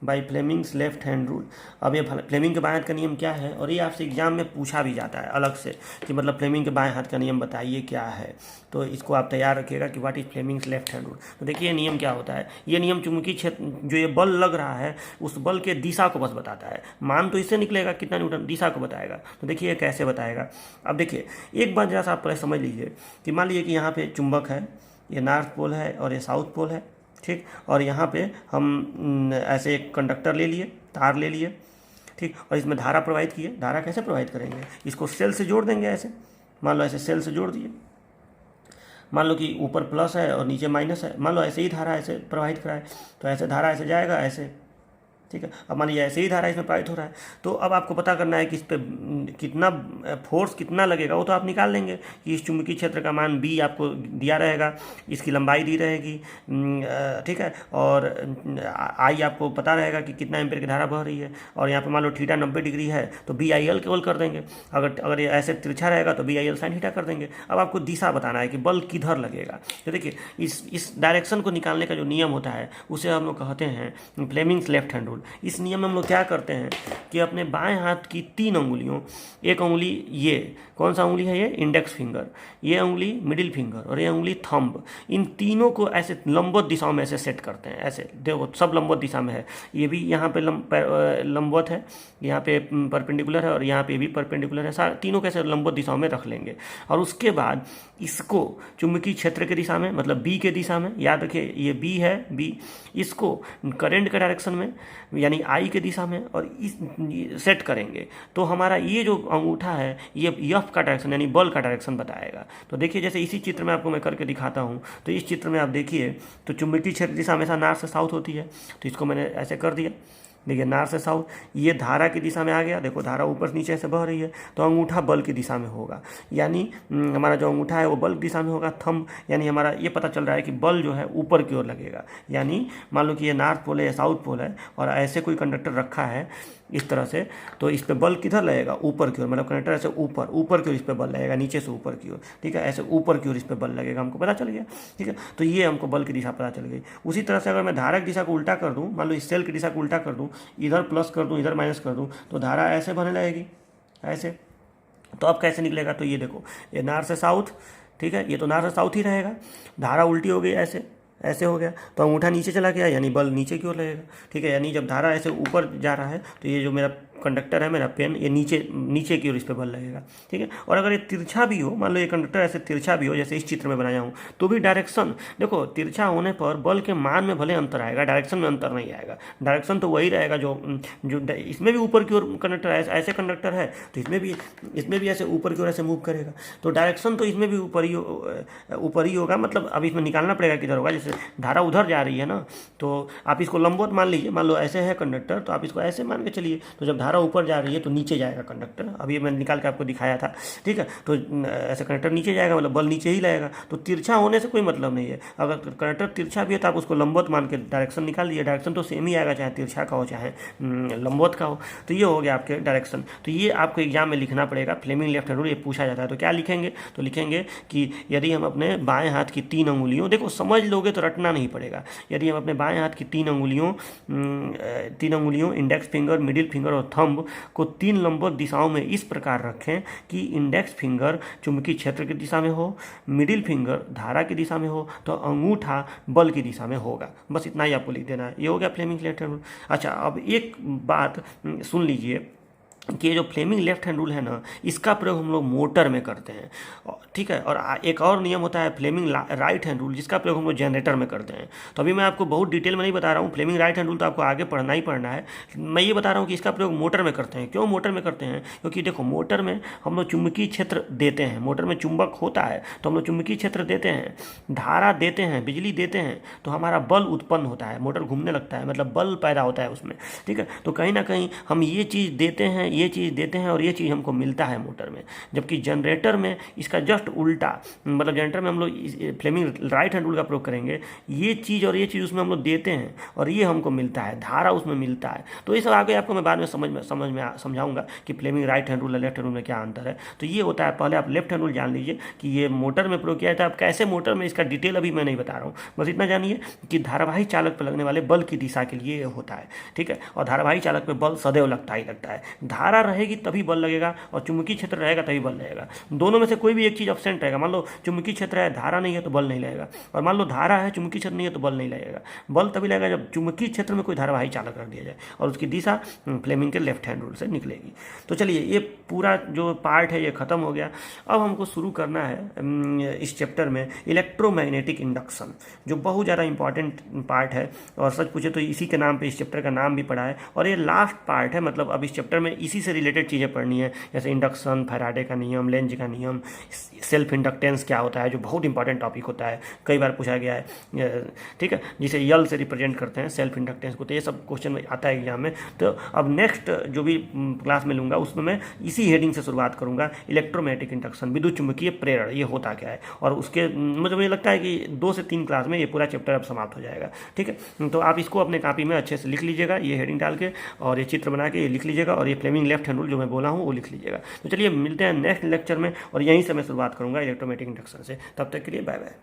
S1: by Fleming's left hand rule. अब ये फ्लेमिंग के बाएं हाथ का नियम क्या है, और ये आपसे एग्जाम में पूछा भी जाता है अलग से कि मतलब फ्लेमिंग के बाएं हाथ का नियम बताइए क्या है। तो इसको आप तैयार रखिएगा कि what is Fleming's left hand rule. तो देखिए ये नियम क्या होता है, ये नियम चुंबकीय क्षेत्र जो ये बल लग रहा है उस बल के दिशा को बस बताता है। मान तो इससे निकलेगा कितना न्यूटन, दिशा को बताएगा। तो देखिए ये कैसे बताएगा। अब देखिए एक बात जरा सा आप पहले समझ लीजिए कि मान लीजिए कि यहाँ पे चुंबक है, ये नॉर्थ पोल है और ये साउथ पोल है, ठीक, और यहाँ पे हम ऐसे एक कंडक्टर ले लिए, तार ले लिए, ठीक, और इसमें धारा प्रवाहित किए। धारा कैसे प्रवाहित करेंगे, इसको सेल से जोड़ देंगे ऐसे, मान लो ऐसे सेल से जोड़ दिए, मान लो कि ऊपर प्लस है और नीचे माइनस है, मान लो ऐसे ही धारा ऐसे प्रवाहित कराए तो ऐसे धारा ऐसे जाएगा ऐसे, ठीक है। अब मान लीजिए ऐसे ही धारा इसमें प्रवाहित हो रहा है, तो अब आपको पता करना है कि इस पर कितना फोर्स कितना लगेगा, वो तो आप निकाल लेंगे कि इस चुंबकीय क्षेत्र का मान बी आपको दिया रहेगा, इसकी लंबाई दी रहेगी, ठीक है, और आई आपको पता रहेगा कि कितना एम्पीयर की धारा बह रही है, और यहाँ पे मान लो थीटा 90 डिग्री है तो बी आई एल केवल कर देंगे, अगर ये ऐसे तिरछा रहेगा तो B I L sine theta कर देंगे। अब आपको दिशा बताना है कि बल किधर लगेगा। तो देखिए इस डायरेक्शन को निकालने का जो नियम होता है उसे हम लोग कहते हैं Fleming's left hand rule. Rule. इस नियम में हम लोग क्या करते हैं कि अपने बाएं हाथ की 3 अंगुलियों, एक अंगुली ये कौन सा अंगुली है, ये इंडेक्स फिंगर, ये अंगुली मिडिल फिंगर और ये अंगुली थंब, इन तीनों को ऐसे लंबवत दिशाओं में ऐसे सेट करते हैं। ऐसे देखो सब लंबवत दिशा में है, ये भी यहाँ पे लंबवत है, यहाँ पे परपेंडिकुलर है और यहाँ पे भी परपेंडिकुलर है, सारे तीनों कैसे लंबवत दिशाओं में रख लेंगे। और उसके बाद इसको चुंबकीय क्षेत्र के दिशा में, मतलब बी के दिशा में, याद रखिए ये बी है, बी, इसको करंट के डायरेक्शन में यानी आई के दिशा में और इस सेट करेंगे तो हमारा ये जो अंगूठा है ये एफ का डायरेक्शन यानी बल का डायरेक्शन बताएगा। तो देखिए जैसे इसी चित्र में आपको मैं करके दिखाता हूँ, तो इस चित्र में आप देखिए तो चुंबकीय क्षेत्र दिशा हमेशा नॉर्थ से साउथ होती है, तो इसको मैंने ऐसे कर दिया। देखिए नॉर्थ से साउथ, ये धारा की दिशा में आ गया, देखो धारा ऊपर नीचे से बह रही है, तो अंगूठा बल की दिशा में होगा, यानी हमारा जो अंगूठा है वो बल की दिशा में होगा। थंब यानी हमारा ये पता चल रहा है कि बल जो है ऊपर की ओर लगेगा, यानी मान लो कि ये नॉर्थ पोल है या साउथ पोल है और ऐसे कोई कंडक्टर रखा है इस तरह से, तो इस पर बल किधर लगेगा, ऊपर की ओर, मतलब कंडक्टर ऐसे ऊपर की ओर इस पर बल लगेगा, नीचे से ऊपर की ओर, ठीक है, ऐसे ऊपर की ओर इस पर बल लगेगा, हमको पता चल गया, ठीक है। तो ये हमको बल की दिशा पता चल गई। उसी तरह से अगर मैं धारा की दिशा को उल्टा कर दूँ, मान लो इस सेल की दिशा को उल्टा कर दूँ, इधर प्लस कर दूँ इधर माइनस कर दूँ, तो धारा ऐसे बहने लगेगी, ऐसे। तो अब कैसे निकलेगा, तो ये देखो ये नॉर्थ से साउथ, ठीक है, ये तो नॉर्थ से साउथ ही रहेगा, धारा उल्टी हो गई ऐसे, ऐसे हो गया, तो अंगूठा नीचे चला गया यानी बल नीचे की ओर लगेगा, ठीक है। यानी जब धारा ऐसे ऊपर जा रहा है तो ये जो मेरा कंडक्टर है, मेरा पेन, ये नीचे की ओर इस पर बल लगेगा, ठीक है। और अगर ये तिरछा भी हो, मान लो ये कंडक्टर ऐसे तिरछा भी हो जैसे इस चित्र में बनाया हूँ, तो भी डायरेक्शन देखो, तिरछा होने पर बल के मान में भले अंतर आएगा, डायरेक्शन में अंतर नहीं आएगा, डायरेक्शन तो वही रहेगा जो इसमें भी ऊपर की ओर कंडक्टर ऐसे कंडक्टर है तो इसमें भी ऐसे ऊपर की ओर ऐसे मूव करेगा, तो डायरेक्शन तो इसमें भी ऊपर ही होगा। मतलब अब इसमें निकालना पड़ेगा किधर होगा, जैसे धारा उधर जा रही है ना, तो आप इसको लंबवत मान लीजिए, मान लो ऐसे है कंडक्टर, तो आप इसको ऐसे मान के चलिए, तो जब धारा ऊपर जा रही है तो नीचे जाएगा कंडक्टर, अभी मैंने निकाल के आपको दिखाया था, ठीक है। तो ऐसे कंडक्टर नीचे जाएगा, मतलब बल नीचे ही लगेगा, तो तिरछा होने से कोई मतलब नहीं है। अगर कंडक्टर तिरछा भी है तो आप उसको लंबवत मान के डायरेक्शन निकाल दीजिए, डायरेक्शन तो सेम ही आएगा, चाहे तिरछा का हो चाहे लंबवत का हो। तो ये हो गया आपके डायरेक्शन। तो ये आपको एग्जाम में लिखना पड़ेगा, फ्लेमिंग लेफ्ट हैंड रूल ये पूछा जाता है। तो क्या लिखेंगे, तो लिखेंगे कि यदि हम अपने बाएं हाथ की 3 अंगुलियों, देखो समझ लोगे तो रटना नहीं पड़ेगा, यदि हम अपने बाएं हाथ की 3 अंगुलियों इंडेक्स फिंगर, मिडिल फिंगर और थंब को 3 लंबवत दिशाओं में इस प्रकार रखें कि इंडेक्स फिंगर चुंबकीय क्षेत्र की दिशा में हो, मिडिल फिंगर धारा की दिशा में हो, तो अंगूठा बल की दिशा में होगा। बस इतना ही आपको लिख देना है, ये हो गया फ्लेमिंग लेफ्ट हैंड रूल। अच्छा अब एक बात सुन लीजिए कि ये जो फ्लेमिंग लेफ्ट हैंड रूल है ना, इसका प्रयोग हम लोग मोटर में करते हैं, ठीक है। और एक और नियम होता है फ्लेमिंग राइट हैंड रूल, जिसका प्रयोग हम लोग जनरेटर में करते हैं। तो अभी मैं आपको बहुत डिटेल में नहीं बता रहा हूँ, फ्लेमिंग राइट हैंड रूल तो आपको आगे पढ़ना ही पढ़ना है, मैं ये बता रहा हूँ कि इसका प्रयोग मोटर में करते हैं। क्यों मोटर में करते हैं, क्योंकि देखो मोटर में हम लोग चुंबकीय क्षेत्र देते हैं, मोटर में चुंबक होता है तो हम लोग चुंबकीय क्षेत्र देते हैं, धारा देते हैं, बिजली देते हैं, तो हमारा बल उत्पन्न होता है, मोटर घूमने लगता है, मतलब बल पैदा होता है उसमें, ठीक है। तो कहीं ना कहीं हम ये चीज़ देते हैं, ये चीज़ देते हैं और ये चीज़ हमको मिलता है मोटर में। जबकि जनरेटर में इसका जस्ट उल्टा, मतलब जनरेटर में हम लोग फ्लेमिंग राइट हैंड रूल का प्रयोग करेंगे, ये चीज़ और ये चीज़ उसमें हम लोग देते हैं और ये हमको मिलता है, धारा उसमें मिलता है। तो ये सब आगे आपको मैं बाद में समझाऊंगा कि फ्लेमिंग राइट हैंड रूल और लेफ्ट हैंड रूल में क्या अंतर है। तो ये होता है, पहले आप लेफ्ट हैंड रूल जान लीजिए कि ये मोटर में प्रयोग किया जाता है। अब कैसे मोटर में, इसका डिटेल अभी मैं नहीं बता रहा हूँ, बस इतना जानिए कि धारावाही चालक पर लगने वाले बल की दिशा के लिए होता है, ठीक है। और धारावाही चालक पर बल सदैव लगता ही लगता है, धारा रहेगी तभी बल लगेगा और चुंबकीय क्षेत्र रहेगा तभी बल लगेगा। दोनों में से कोई भी एक चीज़ एब्सेंट रहेगा, मान लो चुंबकीय क्षेत्र है, धारा नहीं है तो बल नहीं लगेगा, और मान लो धारा है चुंबकीय क्षेत्र नहीं है तो बल नहीं लगेगा। बल तभी लगेगा जब चुंबकीय क्षेत्र में कोई धारावाही चालक रख दिया जाए और उसकी दिशा फ्लेमिंग के लेफ्ट हैंड रूल से निकलेगी। तो चलिए ये पूरा जो पार्ट है ये खत्म हो गया। अब हमको शुरू करना है इस चैप्टर में इलेक्ट्रोमैग्नेटिक इंडक्शन, जो बहुत ज़्यादा इंपॉर्टेंट पार्ट है और सच पूछे तो इसी के नाम पे इस चैप्टर का नाम भी पड़ा है और ये लास्ट पार्ट है। मतलब अब इस चैप्टर में इसी से रिलेटेड चीज़ें पढ़नी है, जैसे इंडक्शन, फैराडे का नियम, लेंज का नियम, सेल्फ इंडक्टेंस क्या होता है, जो बहुत इंपॉर्टेंट टॉपिक होता है, कई बार पूछा गया है, ठीक है, जिसे यल से रिप्रेजेंट करते हैं सेल्फ इंडक्टेंस को। तो ये सब क्वेश्चन आता है एग्जाम में। तो अब नेक्स्ट जो भी क्लास में लूँगा उसमें मैं इसी हेडिंग से शुरुआत करूँगा, इलेक्ट्रोमैग्नेटिक इंडक्शन, विद्युत चुम्बकीय प्रेरण, ये होता क्या है। और उसके मुझे लगता है कि 2 से 3 क्लास में ये पूरा चैप्टर अब समाप्त हो जाएगा, ठीक है। तो आप इसको अपने कॉपी में अच्छे से लिख लीजिएगा, ये हेडिंग डाल के और ये चित्र बना के ये लिख लीजिएगा और ये फ्लेमिंग लेफ्ट हैंड रूल जो मैं बोला हूँ वो लिख लीजिएगा। तो चलिए मिलते हैं नेक्स्ट लेक्चर में और यहीं से मैं शुरुआत करूँगा इलेक्ट्रोमैग्नेटिक इंडक्शन से। तब तक के लिए बाय बाय।